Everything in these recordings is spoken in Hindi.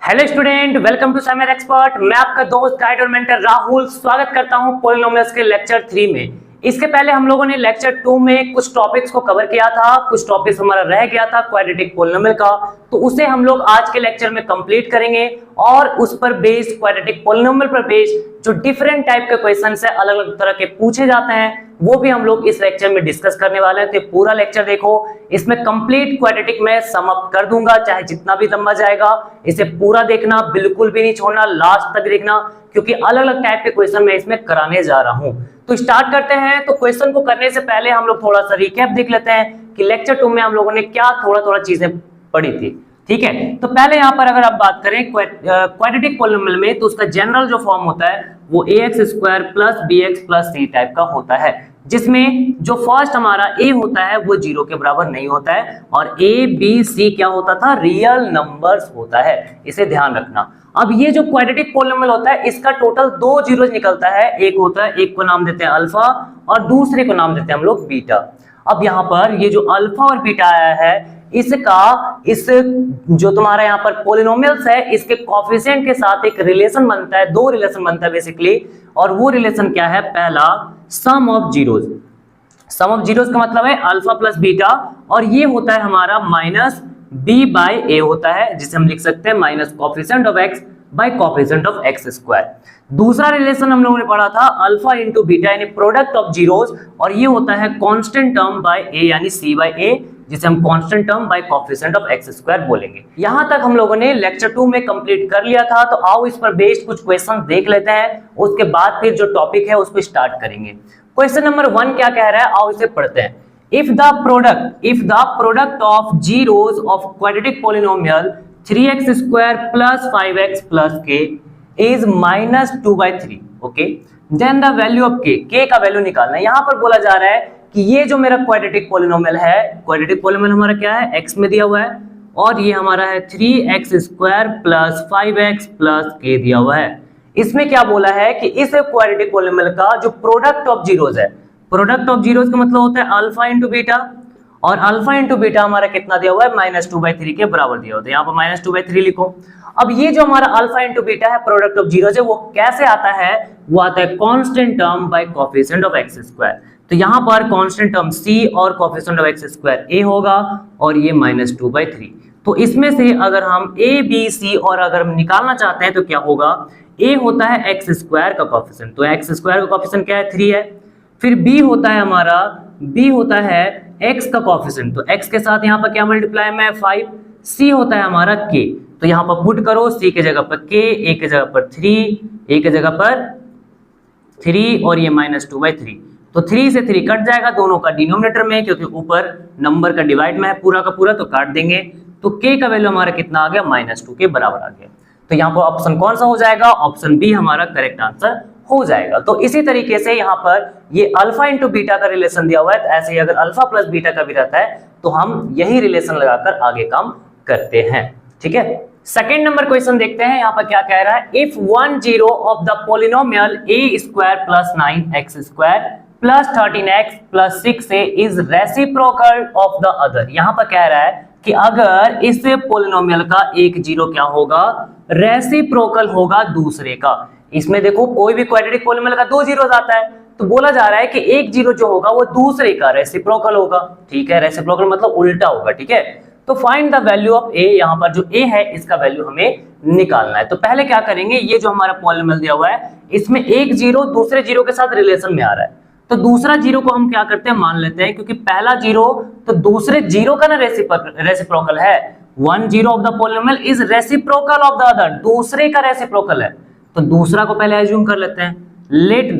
Hello student, welcome to Sameer expert. मैं आपका दोस्त गाइड और मेंटर राहुल स्वागत करता हूं पॉलिनोमियल्स के लेक्चर 3 में। इसके पहले हम लोगों ने लेक्चर 2 में कुछ टॉपिक्स को कवर किया था, कुछ टॉपिक्स हमारा रह गया था क्वाड्रेटिक पॉलिनोमियल का, तो उसे हम लोग आज के लेक्चर में कंप्लीट करेंगे और उस पर बेस्ड क्वाड्रेटिक पॉलिनोमियल पर बेस्ड जो डिफरेंट टाइप के क्वेश्चंस है, अलग अलग तरह के पूछे जाते हैं, वो भी हम लोग इस लेक्चर में डिस्कस करने वाले हैं। तो पूरा लेक्चर देखो, इसमें कंप्लीट क्वाड्रेटिक में सम अप कर दूंगा, चाहे जितना भी लंबा जाएगा। इसे पूरा देखना, बिल्कुल भी नहीं छोड़ना, लास्ट तक देखना, क्योंकि अलग अलग टाइप के क्वेश्चन मैं इसमें कराने जा रहा हूं। तो स्टार्ट करते हैं। तो क्वेश्चन को करने से पहले हम लोग थोड़ा सा रिकैप देख लेते हैं कि लेक्चर 2 में हम लोगों ने क्या थोड़ा चीजें पढ़ी थी। ठीक है, तो पहले यहाँ पर अगर आप बात करें क्वाड्रेटिक पॉलिनोमियल में, तो उसका जनरल जो फॉर्म होता है वो ax² + bx + c टाइप का होता है, जिसमें जो फर्स्ट हमारा a होता है वो 0 के बराबर नहीं होता है और a b c क्या होता था, रियल नंबर्स होता है। इसे ध्यान रखना। अब ये जो क्वाड्रेटिक पॉलिनोमियल होता है, इसका टोटल 2 जीरोस निकलता है। एक होता है, एक को नाम देते हैं अल्फा और दूसरे को नाम देते हैं हम लोग बीटा। अब यहाँ पर ये जो अल्फा और बीटा आया है, इस जो तुम्हारा यहाँ पर पॉलिनोमियल्स है, इसके कोएफिशिएंट के साथ एक रिलेशन बनता है, 2 रिलेशन बनता है बेसिकली। और वो रिलेशन क्या है? पहला sum of zeros. Sum of zeros का मतलब है अल्फा प्लस बीटा, और ये होता है हमारा माइनस b/a होता है, जिसे हम लिख सकते हैं minus coefficient of x by coefficient of x²। दूसरा रिलेशन हम लोगों ने पढ़ा था अल्फा इंटू बीटा यानी प्रोडक्ट ऑफ जीरोस, और ये होता है कांस्टेंट टर्म बाय a यानी c/a, जिसे हम constant term bye coefficient of x² बोलेंगे। यहां तक हम लोगों ने लेक्चर 2 में कंप्लीट कर लिया था। तो आओ इस पर बेस्ड कुछ क्वेश्चन देख लेते हैं, उसके बाद फिर जो टॉपिक है उसको स्टार्ट करेंगे। क्वेश्चन नंबर 1 क्या कह रहा है, आओ इसे पढ़ते हैं। if the product of zeros of quadratic polynomial 3x² + 5x + k is -2/3, okay, then the value of k का वैल्यू निकालना है। यहां पर बोला जा रहा है कि ये जो मेरा क्वाड्रेटिक पॉलिनोमियल है, क्वाड्रेटिक पॉलिनोमियल हमारा क्या है, x में दिया हुआ है, और ये हमारा है 3x² + 5x + k दिया हुआ है। इसमें क्या बोला है कि इस क्वाड्रेटिक पॉलिनोमियल का जो प्रोडक्ट ऑफ जीरोस है, प्रोडक्ट ऑफ जीरोस का मतलब होता है अल्फा इंटू बीटा, और अल्फा इंटू बीटा हमारा कितना दिया हुआ है, -2/3 के बराबर दिया हुआ है। यहाँ पर -2/3 लिखो। अब ये जो हमारा अल्फा इंटू बीटा है, प्रोडक्ट ऑफ जीरोस है, वो कैसे आता है? वो आता है constant term bye coefficient of x²। तो यहाँ पर कांस्टेंट टर्म c और कोएफिशिएंट ऑफ x² a होगा, और ये -2/3। तो इसमें से अगर हम a b c और अगर हम निकालना चाहते हैं तो क्या होगा? a होता है x² का कोएफिशिएंट, तो x² का कोएफिशिएंट क्या है, 3 है। फिर b होता है हमारा, b होता है x का कोएफिशिएंट, तो x के साथ यहाँ पर क्या मल्टीप्लाई में 5। c होता है हमारा k, तो यहाँ पर पुट करो, c के जगह पर k, a के जगह पर 3, a के जगह पर 3, और ये -2/3। तो 3 से 3 कट जाएगा दोनों का डिनोमिनेटर में, क्योंकि ऊपर नंबर का डिवाइड में है पूरा का पूरा, तो काट देंगे। तो k का वैल्यू हमारा कितना आ गया, -2 के बराबर आ गया। तो यहाँ पर ऑप्शन कौन सा हो जाएगा? ऑप्शन बी हमारा करेक्ट आंसर हो जाएगा। तो इसी तरीके से यहाँ पर ये अल्फा इंटू बीटा का रिलेशन दिया हुआ है, तो ऐसे ही अगर अल्फा प्लस बीटा का भी रहता है तो हम यही रिलेशन लगाकर आगे काम करते हैं। ठीक है, सेकेंड नंबर क्वेश्चन देखते हैं। यहाँ पर क्या कह रहा है, if 1 zero of the polynomial a² + 9x² + 13x + 6a is reciprocal of the other. यहाँ पर कह रहा है कि अगर इस पॉलिनोमियल का एक जीरो क्या होगा, रेसिप्रोकल होगा दूसरे का। इसमें देखो, कोई भी क्वाड्रेटिक पॉलिनोमियल का 2 जीरोस आता है, तो बोला जा रहा है कि एक जीरो जो होगा वो दूसरे का रेसिप्रोकल होगा। ठीक है, रेसिप्रोकल मतलब उल्टा होगा। ठीक है, तो find the value of a। यहाँ पर जो a है इसका वैल्यू हमें निकालना है। तो पहले क्या करेंगे, ये जो हमारा पॉलिनोमियल दिया हुआ है, इसमें एक जीरो दूसरे जीरो के साथ रिलेशन में आ रहा है, तो दूसरा जीरो को हम क्या करते हैं, मान लेते हैं, क्योंकि पहला जीरो तो दूसरे जीरो का ना रेसिप्रोकल है। 1 zero of the polynomial is reciprocal of the other, दूसरे का रेसिप्रोकल है। तो दूसरा को पहले एज्यूम कर लेते हैं, let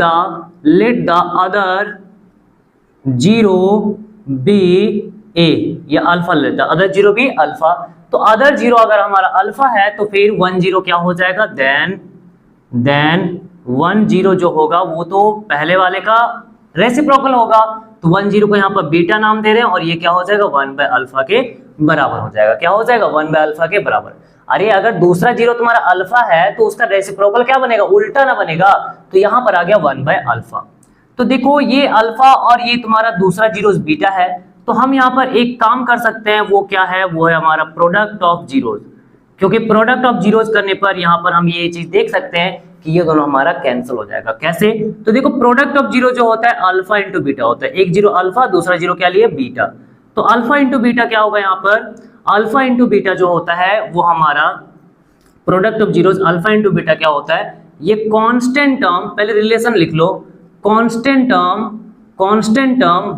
the other zero be a, या अल्फा लेता है, अदर जीरो बी अल्फा। तो अदर जीरो अगर हमारा अल्फा है तो फिर 1 जीरो क्या हो जाएगा, देन 1 जीरो जो होगा वो तो पहले वाले का रेसिप्रोकल होगा। तो 1 जीरो को यहाँ पर बीटा नाम दे रहे हैं, और ये क्या हो जाएगा, 1/अल्फा के बराबर हो जाएगा। क्या हो जाएगा, 1/अल्फा के बराबर। अरे अगर दूसरा जीरो तुम्हारा अल्फा है तो उसका रेसिप्रोकल क्या बनेगा, उल्टा ना बनेगा। तो यहाँ पर आ गया 1/अल्फा। तो देखो, ये अल्फा और ये तुम्हारा दूसरा जीरो बीटा है, तो हम यहाँ पर एक काम कर सकते हैं, वो क्या है, वो है हमारा प्रोडक्ट ऑफ जीरोस। क्योंकि प्रोडक्ट ऑफ जीरोस करने पर यहाँ पर हम ये चीज देख सकते हैं कि ये दोनों हमारा कैंसिल हो जाएगा। कैसे? तो देखो प्रोडक्ट ऑफ जीरो जो होता है अल्फा इंटू बीटा होता है, एक जीरो अल्फा दूसरा जीरो क्या लिए बीटा, तो अल्फा इंटू बीटा क्या होगा यहाँ पर, अल्फा इंटू बीटा जो होता है वो हमारा product of zeros alpha into beta क्या होता है, ये कांस्टेंट टर्म, पहले रिलेशन लिख लो, constant term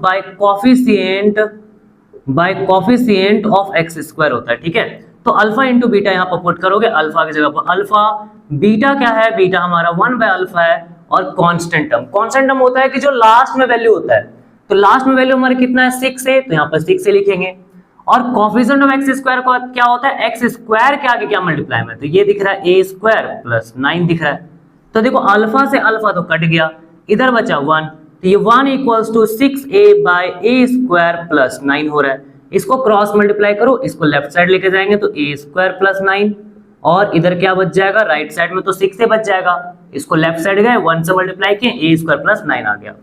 by coefficient of x square होता है। ठीक है, तो अल्फा इंटू बीटा यहाँ पर पुट करोगे, अल्फा की जगह पर अल्फा, बीटा क्या है, बीटा हमारा 1 बाय अल्फा है, और कांस्टेंट टर्म होता है कि जो लास्ट में वैल्यू होता है, तो लास्ट में वैल्यू हमारे कितना है 6 है, तो यहाँ पर 6 से लिखेंगे, और कोफिशिएंट ऑफ एक्स स्क्वायर का क्या होता है, एक्स स्क्वायर के आगे क्या मल्टीप्लाई में, तो ये दिख रहा है a स्क्वायर प्लस 9 दिख रहा है, तो देखो अल्फा से अल्फा तो कट गया, इधर बचा 1, तो ये 1 equals to 6a by a square plus 9 हो रहा है, इसको क्रॉस मल्टीप्लाई करो, इसको लेफ्ट साइड लेके जाएंगे तो a स्क्वायर प्लस 9, और इधर क्या बच जाएगा, राइट साइड में तो 6 से बच जाएगा, इसको लेफ्ट साइड गए 1 से मल्टीप्लाई किए, a स्क्वायर प्लस 9 आ गया,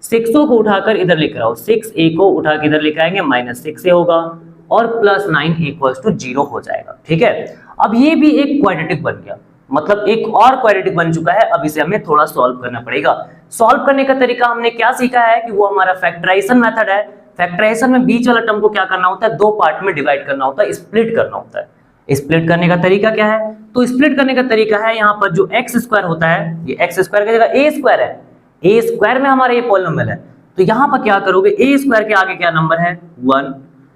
6 को उठाकर इधर लेकर आओ, 6a को उठा के इधर लेकर आएंगे माइनस 6 से होगा, और प्लस 9 इक्वल्स टू 0 हो जाएगा। ठीक है, अब ये भी एक क्वाड्रेटिक बन गया, मतलब एक और क्वाड्रेटिक बन चुका है, अब इसे हमें थोड़ा सॉल्व करना पड़ेगा। सॉल्व करने का तरीका हमने क्या सीखा है कि वो हमारा फैक्टराइजेशन मेथड है। फैक्टराइजेशन में बीच वाला टर्म को क्या करना होता है, दो पार्ट में डिवाइड करना होता है, स्प्लिट करना होता है। स्प्लिट करने का तरीका क्या है, तो स्प्लिट करने का तरीका है यहाँ पर जो एक्स स्क्वायर होता है, ये एक्स स्क्वायर की जगह ए स्क्वायर है, ए स्क्वायर में हमारा ये पॉलिनोमियल है, तो यहाँ पर क्या करोगे, ए स्क्वायर के आगे क्या नंबर है 1,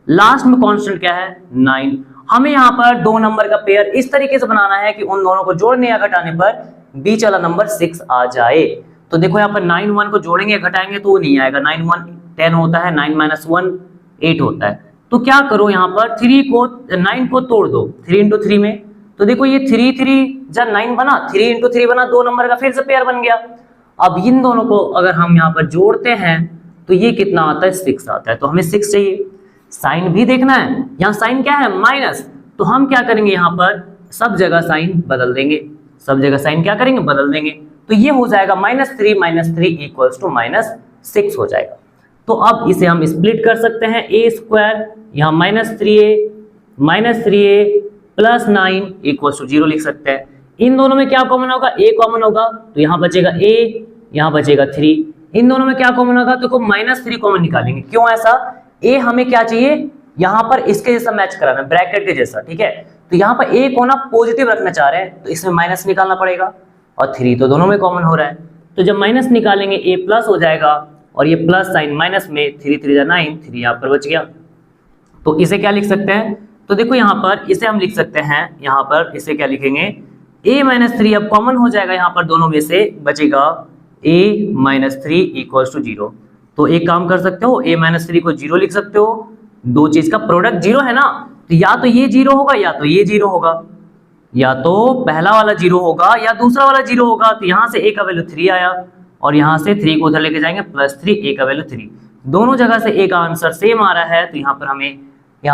लास्ट में कांस्टेंट क्या है 9, हमें यहाँ पर दो नंबर का पेयर इस तरीके से बनाना है कि उन दोनों को जोड़ने या घटाने पर बीच वाला नंबर 6 आ जाए। तो देखो यहाँ पर 9 1 को जोड़ेंगे घटाएंगे तो वो नहीं आएगा, 9 1 10 होता है, 9 माइनस 1 8 होता है, तो क्या करो यहाँ पर 9 को तोड़ दो 3 इंटू 3 में, तो देखो ये 3 3 जब 9 बना, 3 इंटू 3 बना, दो नंबर का फिर से पेयर बन गया। अब इन दोनों को अगर हम यहाँ पर जोड़ते हैं तो ये कितना आता है 6 आता है, तो हमें 6 चाहिए। साइन भी देखना है, यहाँ साइन क्या है माइनस, तो हम क्या करेंगे यहाँ पर सब जगह साइन बदल देंगे, सब जगह साइन क्या करेंगे बदल देंगे, तो ये हो जाएगा -3 इक्वल्स टू -6 हो जाएगा। तो अब इसे हम स्प्लिट कर सकते हैं, ए स्क्वायर यहाँ -3a प्लस 9 इक्वल्स टू 0 लिख सकते हैं। इन दोनों में क्या कॉमन होगा, a कॉमन होगा, तो यहाँ बचेगा a, यहाँ बचेगा 3, इन दोनों में क्या कॉमन होगा, तो -3 कॉमन निकालेंगे। क्यों ऐसा, a हमें क्या चाहिए यहाँ पर इसके जैसा मैच कराना, ब्रैकेट के जैसा, ठीक है, तो यहाँ पर a को ना पॉजिटिव रखना चाह रहे हैं, तो इसमें माइनस निकालना पड़ेगा, और 3 तो दोनों में कॉमन हो रहा है, तो जब माइनस निकालेंगे a प्लस हो जाएगा, और ये प्लस साइन माइनस में 3 3 9, 3 यहाँ पर बच गया। तो इसे क्या लिख सकते हैं, तो देखो यहाँ पर इसे हम लिख सकते हैं, यहाँ पर इसे क्या लिखेंगे, a-3 अब कॉमन हो जाएगा, यहाँ पर दोनों में से बचेगा a-3 इक्वल्स टू 0। तो एक काम कर सकते हो, a-3 को 0 लिख सकते हो, दो चीज का प्रोडक्ट 0 है ना, तो या तो ये 0 होगा या तो ये 0 होगा, या तो पहला वाला 0 होगा या दूसरा वाला 0 होगा, तो यहाँ से a का वैल्यू 3 आया, और यहाँ से 3 को उधर लेके जाएंगे +3, a का वैल्यू 3, दोनों जगह से a का आंसर सेम आ रहा है, तो यहाँ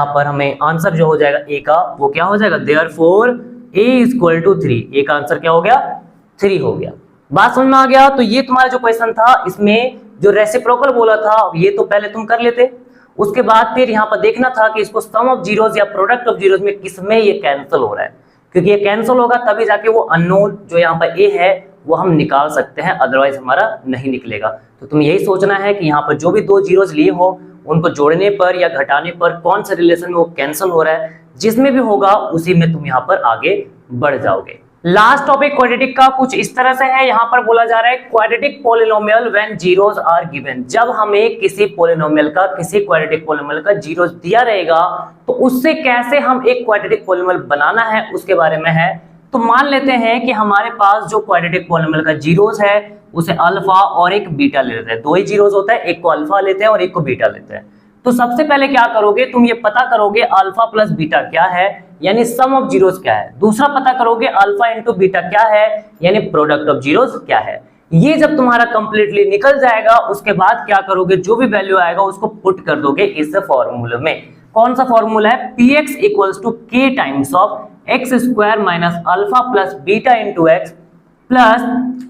पर हमें आंसर जो हो जाएगा a का वो क्या हो जाएगा, therefore a equal to 3, a का आंसर क्या हो गया 3 हो गया। बात समझ में आ गया। तो ये तुम्हारा जो क्वेश्चन था, इसमें जो रेसिप्रोकल बोला था ये तो पहले तुम कर लेते, उसके बाद फिर यहाँ पर देखना था कि इसको सम ऑफ जीरोस या प्रोडक्ट ऑफ जीरोस में किसमें ये कैंसिल हो रहा है, क्योंकि ये कैंसिल होगा तभी जाके वो अननोन जो यहाँ पर a है वो हम निकाल सकते हैं, अदरवाइज हमारा नहीं निकलेगा। तो तुम यही सोचना है कि यहाँ पर जो भी दो जीरोस लिए हो उनको जोड़ने पर या घटाने पर कौन सा रिलेशन में वो कैंसिल हो रहा है, जिसमें भी होगा उसी में तुम यहाँ पर आगे बढ़ जाओगे। लास्ट टॉपिक क्वाड्रेटिक का कुछ इस तरह से है, यहाँ पर बोला जा रहा है quadratic polynomial when zeros are given, जब हमें किसी पॉलिनोमियल का, किसी क्वाड्रेटिक पॉलिनोमियल का जीरोस दिया रहेगा तो उससे कैसे हम एक क्वाड्रेटिक पॉलिनोमियल बनाना है उसके बारे में है। तो मान लेते हैं कि हमारे पास जो क्वाड्रेटिक पॉलिनोमियल का जीरोस है उसे अल्फा और एक बीटा ले लेते हैं, दो ही जीरोस होता है, एक को अल्फा लेते हैं और एक को बीटा लेते हैं। तो सबसे पहले क्या करोगे, तुम ये पता करोगे अल्फा प्लस बीटा क्या है, यानी सम ऑफ जीरोस क्या है। दूसरा पता करोगे अल्फा इंटू बीटा क्या है, यानी प्रोडक्ट ऑफ जीरोस क्या है। ये जब तुम्हारा कंप्लीटली निकल जाएगा उसके बाद क्या करोगे, जो भी वैल्यू आएगा उसको पुट कर दोगे इस फॉर्मूले में। कौन सा फॉर्मूला है, px equals to k times of x square minus alpha plus beta into x plus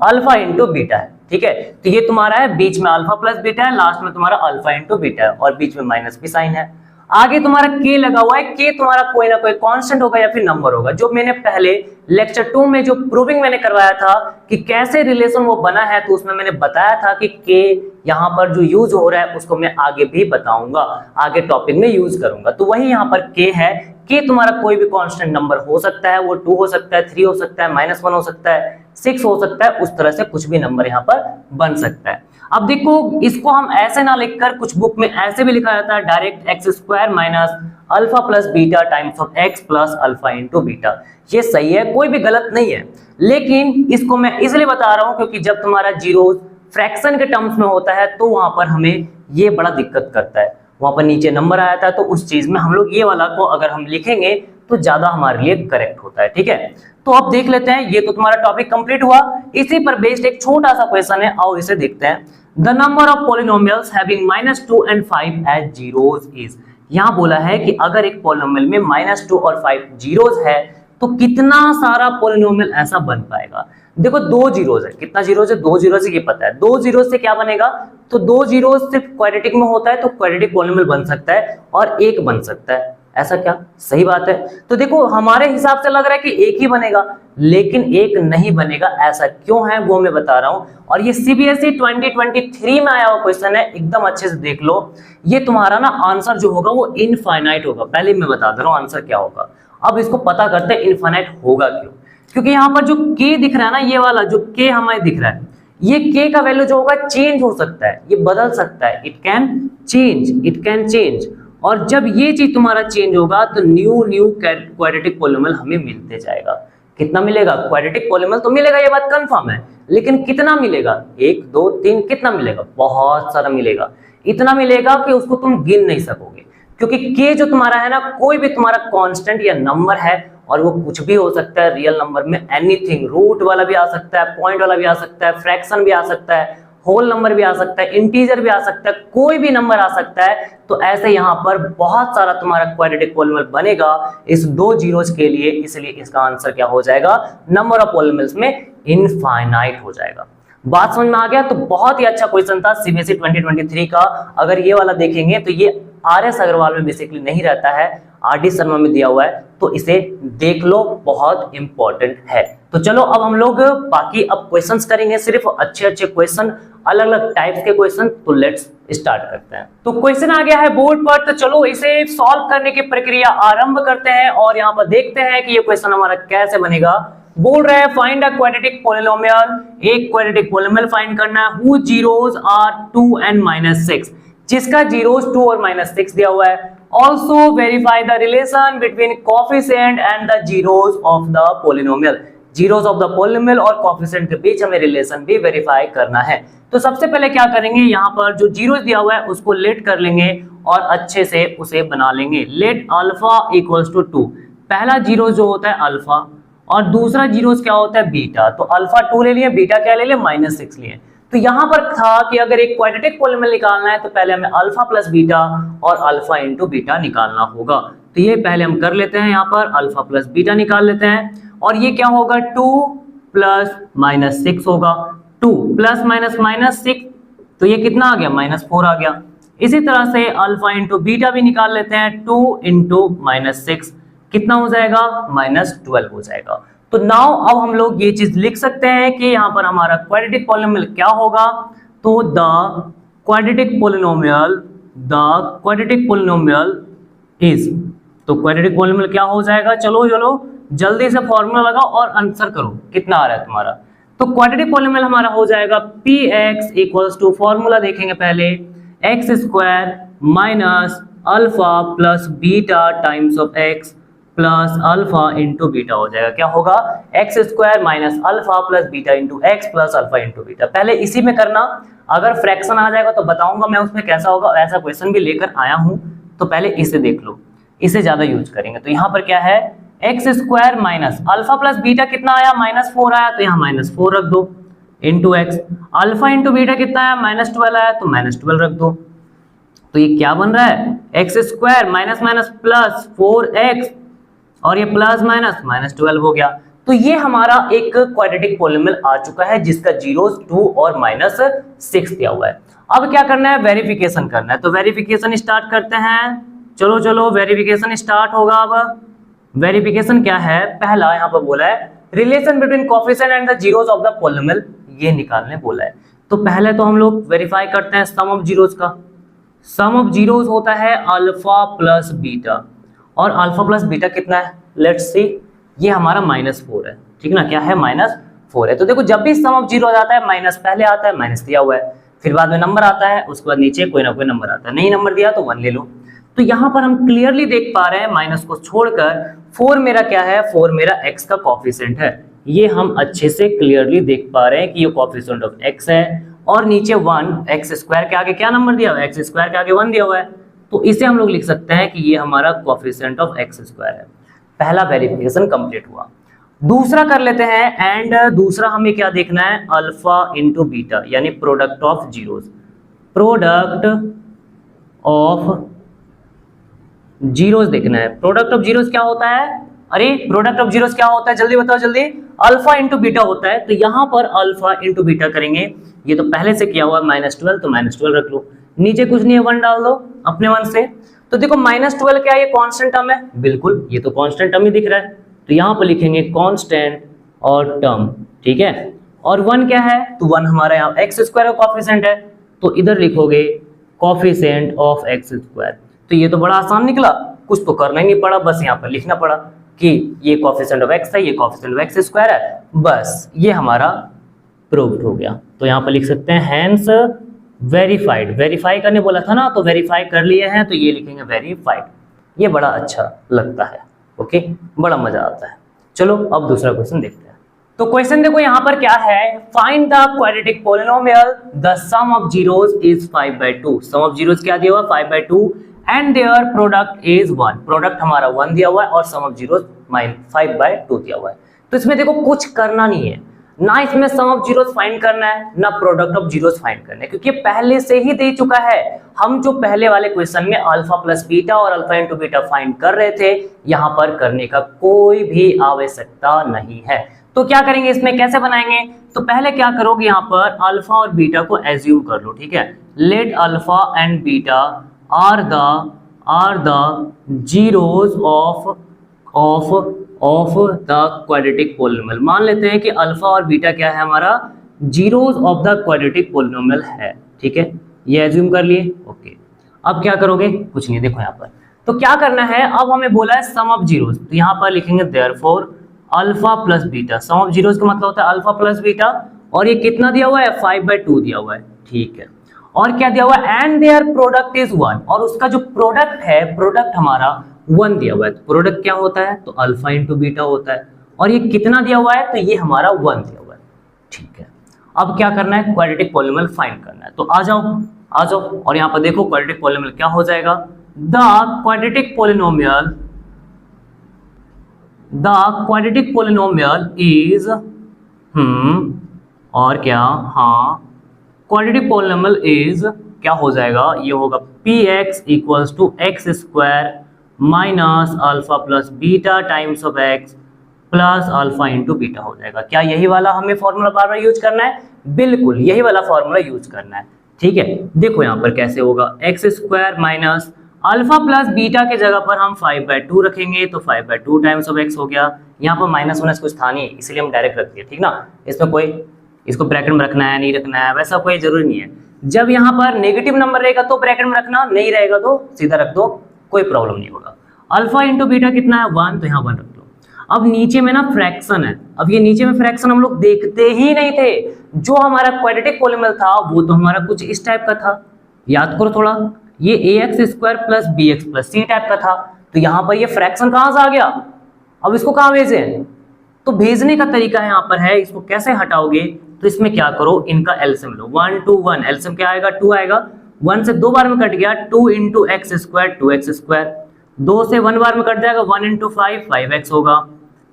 alpha into beta है। ठीक है, तो ये तुम्हारा है, बीच में अल्फा प्लस बीटा है, लास्ट में तुम्हारा अल्फा इंटू बीटा है और बीच में माइनस भी साइन है। आगे तुम्हारा k लगा हुआ है, k तुम्हारा कोई ना कोई कांस्टेंट होगा या फिर नंबर होगा। जो मैंने पहले लेक्चर 2 में जो प्रूविंग मैंने करवाया था कि कैसे रिलेशन वो बना है, तो उसमें मैंने बताया था कि k यहाँ पर जो यूज हो रहा है उसको मैं आगे भी बताऊंगा, आगे टॉपिक में यूज करूंगा। तो वही यहाँ पर k है, k तुम्हारा कोई भी कांस्टेंट नंबर हो सकता है, वो 2 हो सकता है, 3 हो सकता है, -1 हो सकता है, 6 हो सकता है, उस तरह से कुछ भी नंबर यहाँ पर बन सकता है। अब देखो इसको हम ऐसे ना लिखकर, कुछ बुक में ऐसे भी लिखा जाता है direct x square minus alpha plus beta times of x plus alpha into beta. ये सही है, कोई भी गलत नहीं है, लेकिन इसको मैं इसलिए बता रहा हूं क्योंकि जब तुम्हारा जीरो फ्रैक्शन के टर्म्स में होता है तो वहां पर हमें ये बड़ा दिक्कत करता है। वहां पर नीचे नंबर आया था तो उस चीज में हम लोग ये वाला को अगर हम लिखेंगे तो ज्यादा हमारे लिए करेक्ट होता है। ठीक है, तो अब देख लेते हैं, ये तो तुम्हारा टॉपिक कंप्लीट हुआ। इसी पर बेस्ड एक छोटा सा क्वेश्चन है, आओ इसे देखते हैं। The number of polynomials having -2 and 5 as zeros is. यहाँ बोला है कि अगर एक पॉलिनोमियल में -2 और 5 जीरोस है तो कितना सारा पॉलिनोमियल ऐसा बन पाएगा। देखो 2 जीरोस है, कितना जीरोस है, 2 जीरोस है, ये पता है। 2 जीरोस से क्या बनेगा, तो 2 जीरोस सिर्फ क्वाड्रेटिक में होता है तो क्वाड्रेटिक पॉलिनोमियल बन सकता है और एक बन सकता है। ऐसा क्या, सही बात है। तो देखो हमारे हिसाब से लग रहा है कि एक ही बनेगा, लेकिन एक नहीं बनेगा। ऐसा क्यों है वो मैं बता रहा हूं, और ये सीबीएसई 2023 में आया हुआ क्वेश्चन है, एकदम अच्छे से देख लो। ये तुम्हारा ना आंसर जो होगा वो इनफाइनाइट होगा, पहले मैं बता दे रहा हूं आंसर क्या होगा। अब इसको पता करते हैं इनफाइनाइट होगा क्यों, क्योंकि यहाँ पर जो k दिख रहा है ना, ये वाला जो k हमें दिख रहा है, ये k का वैल्यू जो होगा चेंज हो सकता है, ये बदल सकता है, इट कैन चेंज। और जब ये चीज तुम्हारा चेंज होगा तो न्यू क्वाड्रेटिक पॉलिनोमियल हमें मिलते जाएगा। कितना मिलेगा, क्वाड्रेटिक पॉलिनोमियल तो मिलेगा, ये बात कंफर्म है, लेकिन कितना मिलेगा, 1 2 3, कितना मिलेगा, बहुत सारा मिलेगा। इतना मिलेगा कि उसको तुम गिन नहीं सकोगे, क्योंकि k जो तुम्हारा है ना, कोई भी तुम्हारा कांस्टेंट या नंबर है, और वो कुछ भी हो सकता है रियल नंबर में, एनीथिंग, रूट वाला भी आ सकता है, पॉइंट वाला भी आ सकता है, फ्रैक्शन भी आ सकता है, होल नंबर भी आ सकता है, इंटीजर भी आ सकता है, कोई भी नंबर आ सकता है। तो ऐसे यहाँ पर बहुत सारा तुम्हारा क्वाड्रेटिक पॉलिनोमियल बनेगा इस 2 जीरोस के लिए, इसलिए इसका आंसर क्या हो जाएगा, नंबर ऑफ पॉलिनोमियल्स में इनफाइनाइट हो जाएगा। बात समझ में आ गया। तो बहुत ही अच्छा क्वेश्चन था सीबीएसई 2023 का। अगर ये वाला देखेंगे तो ये आरएस अग्रवाल में बेसिकली नहीं रहता है, आरडी शर्मा में दिया हुआ है, तो इसे देख लो, बहुत इंपॉर्टेंट है। तो चलो अब हम लोग बाकी अब क्वेश्चंस करेंगे, सिर्फ अच्छे क्वेश्चन, अलग अलग टाइप्स के क्वेश्चन। तो लेट्स स्टार्ट करते हैं। तो क्वेश्चन आ गया है बोर्ड पर, तो चलो इसे सॉल्व करने की प्रक्रिया आरंभ करते हैं और यहाँ पर देखते हैं कि ये क्वेश्चन हमारा कैसे बनेगा। बोल रहा है फाइंड अ क्वाड्रेटिक पॉलिनोमियल, एक क्वाड्रेटिक पॉलिनोमियल फाइंड करना है, whose zeros are 2 and -6, जिसका जीरोस 2 और -6 दिया हुआ है। Also verify the relation between coefficient and the zeros of the polynomial, zeros of the polynomial और कोएफिशिएंट के बीच हमें रिलेशन भी वेरीफाई करना है। तो सबसे पहले क्या करेंगे, यहाँ पर जो जीरोस दिया हुआ है उसको लेट कर लेंगे और अच्छे से उसे बना लेंगे। लेट अल्फा इक्वल्स टू 2, पहला जीरो जो होता है अल्फा और दूसरा जीरोस क्या होता है बीटा। तो अल्फा 2 ले लिए, बीटा क्या ले लिए, -6 लिए। तो यहाँ पर था कि अगर एक क्वाड्रेटिक पॉलिनोमियल निकालना है तो पहले हमें अल्फा प्लस बीटा और अल्फा इंटू बीटा निकालना होगा। तो ये पहले हम कर लेते हैं, यहाँ पर अल्फा प्लस बीटा निकाल लेते हैं और ये क्या होगा, 2 प्लस -6 होगा। 2 प्लस -6, तो ये कितना आ गया, -4 आ गया। इसी तरह से अल्फा इंटू बीटा भी निकाल लेते हैं, 2 इंटू -6 कितना हो जाएगा, -12 हो जाएगा। तो नाउ अब हम लोग ये चीज लिख सकते हैं कि यहाँ पर हमारा क्वाड्रेटिक पॉलिनोमियल क्या होगा। तो द क्वाड्रेटिक पॉलिनोमियल इज, तो क्वाड्रेटिक पॉलिनोमियल क्या हो जाएगा, चलो जल्दी से फॉर्मूला लगाओ और आंसर करो कितना आ रहा है तुम्हारा। तो क्वाड्रेटिक पॉलिनोमियल हमारा हो जाएगा px इक्वल्स टू, फॉर्मूला देखेंगे पहले, x square minus alpha plus beta times of x plus alpha into beta हो जाएगा। क्या होगा, x square minus alpha plus beta into x plus alpha into beta. पहले इसी में करना, अगर फ्रैक्शन आ जाएगा तो बताऊंगा मैं उसमें कैसा होगा, ऐसा क्वेश्चन भी लेकर आया हूं। तो पहले इसे देख लो, इसे ज्यादा यूज करेंगे। तो यहाँ पर क्या है, x square minus alpha plus beta कितना आया, -4 आया, तो यहाँ -4 रख दो into x. Alpha into beta कितना आया, -12 आया, तो -12 रख दो। तो ये क्या बन रहा है, x square minus minus plus 4x और ये प्लस माइनस -12 हो गया। तो ये हमारा एक क्वाड्रेटिक पॉलिनोमियल आ चुका है जिसका जीरोस 2 और -6 दिया हुआ है। अब क्या करना है, वेरिफिकेशन करना है। तो वेरिफिकेशन स्टार्ट करते हैं। चलो चलो वेरिफिकेशन स्टार्ट होगा। अब वेरिफिकेशन क्या है, पहला यहाँ पर बोला है relation between coefficient and the zeros of the polynomial, ये निकालने बोला है। तो पहले तो हम लोग वेरीफाई करते हैं सम ऑफ जीरोस का। सम ऑफ जीरोस होता है अल्फा प्लस बीटा, और अल्फा प्लस बीटा कितना है, लेट्स सी, ये हमारा -4 है, ठीक ना, क्या है -4 है। तो देखो जब भी सम ऑफ जीरो आता है माइनस पहले आता है, माइनस दिया हुआ है, फिर बाद में नंबर आता है, उसके बाद नीचे कोई ना कोई नंबर आता है, नहीं नंबर दिया तो 1 ले लो। तो यहाँ पर हम क्लियरली देख पा रहे हैं माइनस को छोड़कर 4 मेरा क्या है, 4 मेरा x का कोफिशिएंट है, ये हम अच्छे से क्लियरली देख पा रहे हैं कि ये कोफिशिएंट ऑफ x है, और नीचे 1 x स्क्वायर के आगे क्या नंबर दिया हुआ है, x स्क्वायर के आगे 1 दिया हुआ है, तो इसे हम लोग लिख सकते हैं कि ये हमारा कोफिशिएंट ऑफ x स्क्वायर है। पहला वेरिफिकेशन कंप्लीट हुआ। दूसरा कर लेते हैं, एंड दूसरा हमें क्या देखना है, अल्फा इंटू बीटा, यानी product of zeros. Product of zeros देखना है। प्रोडक्ट ऑफ जीरोस क्या होता है, अरे प्रोडक्ट ऑफ जीरोस क्या होता है, जल्दी बताओ जल्दी, अल्फा इंटू बीटा होता है। तो यहाँ पर अल्फा इंटू बीटा करेंगे, ये तो पहले से किया हुआ है -12, तो -12 रख लो, नीचे कुछ नहीं है 1 डाल दो अपने 1 से। तो देखो -12 क्या है, ये कांस्टेंट टर्म है, बिल्कुल ये तो कांस्टेंट टर्म ही दिख रहा है, तो यहाँ पर लिखेंगे कांस्टेंट और टर्म, ठीक है। और 1 क्या है, तो 1 हमारा यहाँ x स्क्वायर का कोफिशिएंट है, तो इधर लिखोगे कोफिशिएंट ऑफ x स्क्वायर। तो ये तो बड़ा आसान निकला, कुछ तो करना ही नहीं पड़ा, बस यहाँ पर लिखना पड़ा कि ये कोफिशिएंट ऑफ x है, ये कोफिशिएंट ऑफ x स्क्वायर है, बस ये हमारा प्रूव्ड हो गया। तो यहाँ पर लिख सकते हैं हैंस वेरीफाइड, वेरीफाई करने बोला था ना, तो वेरीफाई कर लिए हैं, तो ये लिखेंगे वेरीफाइड। ये बड़ा अच्छा लगता है, ओके, बड़ा मजा आता है। चलो अब दूसरा क्वेश्चन देखते हैं। तो क्वेश्चन देखो यहाँ पर क्या है, find the quadratic polynomial the sum of zeros is 5/2। Sum of zeros क्या दिया हुआ, 5/2, and their product is 1। Product हमारा 1 दिया हुआ है और सम ऑफ जीरोस 5/2 दिया हुआ है। तो इसमें देखो कुछ करना नहीं है, ना इसमें सम ऑफ जीरोस फाइंड करना है, ना प्रोडक्ट ऑफ जीरोस फाइंड करना है, क्योंकि पहले से ही दे चुका है। हम जो पहले वाले क्वेश्चन में अल्फा प्लस बीटा और अल्फा इंटू बीटा फाइंड कर रहे थे, यहाँ पर करने का कोई भी आवश्यकता नहीं है। तो क्या करेंगे, इसमें कैसे बनाएंगे, तो पहले क्या करोगे, यहाँ पर अल्फा और बीटा को एज्यूम कर लो, ठीक है। Let alpha and beta are the zeros of the quadratic polynomial. मान लेते हैं कि अल्फा और बीटा क्या है, हमारा zeros of the quadratic polynomial है, ठीक है, ये एज्यूम कर लिए, ओके। अब क्या करोगे, कुछ नहीं, देखो यहाँ पर तो क्या करना है, अब हमें बोला है सम ऑफ जीरोस, तो यहाँ पर लिखेंगे therefore alpha plus beta. Sum of zeros का मतलब होता है अल्फा प्लस बीटा, और ये कितना दिया हुआ है, 5/2 दिया हुआ है, ठीक है। और क्या दिया हुआ है, एंड देयर प्रोडक्ट इज 1, और उसका जो प्रोडक्ट है, प्रोडक्ट हमारा 1 दिया हुआ है। प्रोडक्ट क्या होता है, तो अल्फा इंटू बीटा होता है, और ये कितना दिया हुआ है, तो ये हमारा 1 दिया हुआ है, ठीक है। अब क्या करना है, क्वाड्रेटिक पॉलिनोमियल फाइंड करना है। तो आ जाओ, और यहाँ पर देखो क्वाड्रेटिक पॉलिनोमियल क्या हो जाएगा, द क्वाड्रेटिक पॉलिनोमियल इज और क्या, हाँ, क्वाड्रेटिक पॉलिनोमियल इज क्या हो जाएगा, ये होगा px equals to x square minus alpha plus beta times of x plus alpha into beta हो जाएगा। क्या यही वाला हमें फॉर्मूला बार बार यूज करना है, बिल्कुल यही वाला फॉर्मूला यूज करना है, ठीक है। देखो यहाँ पर कैसे होगा, x square minus alpha plus beta के जगह पर हम 5/2 रखेंगे, तो 5/2 टाइम्स ऑफ x हो गया। यहाँ पर माइनस माइनस कुछ था नहीं, इसलिए हम डायरेक्ट रख दिए, ठीक ना, इसमें कोई इसको ब्रैकेट में रखना है नहीं रखना है वैसा कोई जरूरी नहीं है। जब यहाँ पर नेगेटिव नंबर रहेगा तो ब्रैकेट में रखना, नहीं रहेगा तो सीधा रख दो, कोई प्रॉब्लम नहीं होगा। अल्फा इंटू बीटा कितना है, 1, तो यहाँ 1 रख दो। अब नीचे में ना फ्रैक्शन है, अब ये नीचे में फ्रैक्शन हम लोग देखते ही नहीं थे। जो हमारा क्वाड्रेटिक पॉलिनोमियल था वो तो हमारा कुछ इस टाइप का था, याद करो थोड़ा, ये ax square plus bx plus c type का था। तो यहाँ पर ये फ्रैक्शन कहाँ से आ गया, अब इसको कहाँ भेजें, तो भेजने का तरीका यहाँ पर है, इसको कैसे हटाओगे, तो इसमें क्या करो, इनका एलसीएम लो, 1 2 1, एलसीएम क्या आएगा, 2 आएगा, 1 से 2 बार में कट गया, 2 into x square 2x square, 2 से 1 बार में कट जाएगा, 1 इंटू 5 5x होगा,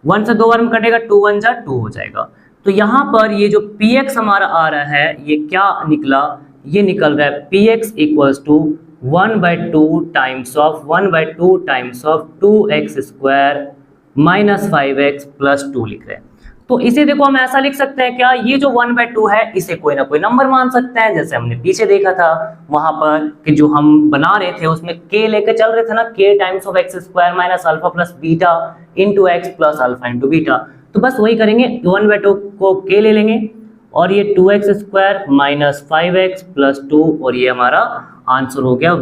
1 से 2 बार में कटेगा, 2 1 जा 2 हो जाएगा। तो यहाँ पर ये जो px हमारा आ रहा है, ये क्या निकला, ये निकल रहा है px equals to 1/2 times of 2x square minus 5x plus 2 लिख रहे हैं। तो इसे देखो हम ऐसा लिख सकते हैं क्या, ये जो 1/2 है इसे कोई ना कोई नंबर मान सकते हैं, जैसे हमने पीछे देखा था वहां पर कि जो हम बना रहे थे उसमें k लेके चल रहे थे ना, k times of x square minus alpha plus beta into x plus alpha into beta. तो बस वही करेंगे, 1/2 को k ले लेंगे और ये 2x square minus 5x plus 2 और ये हमारा आंसर हो गया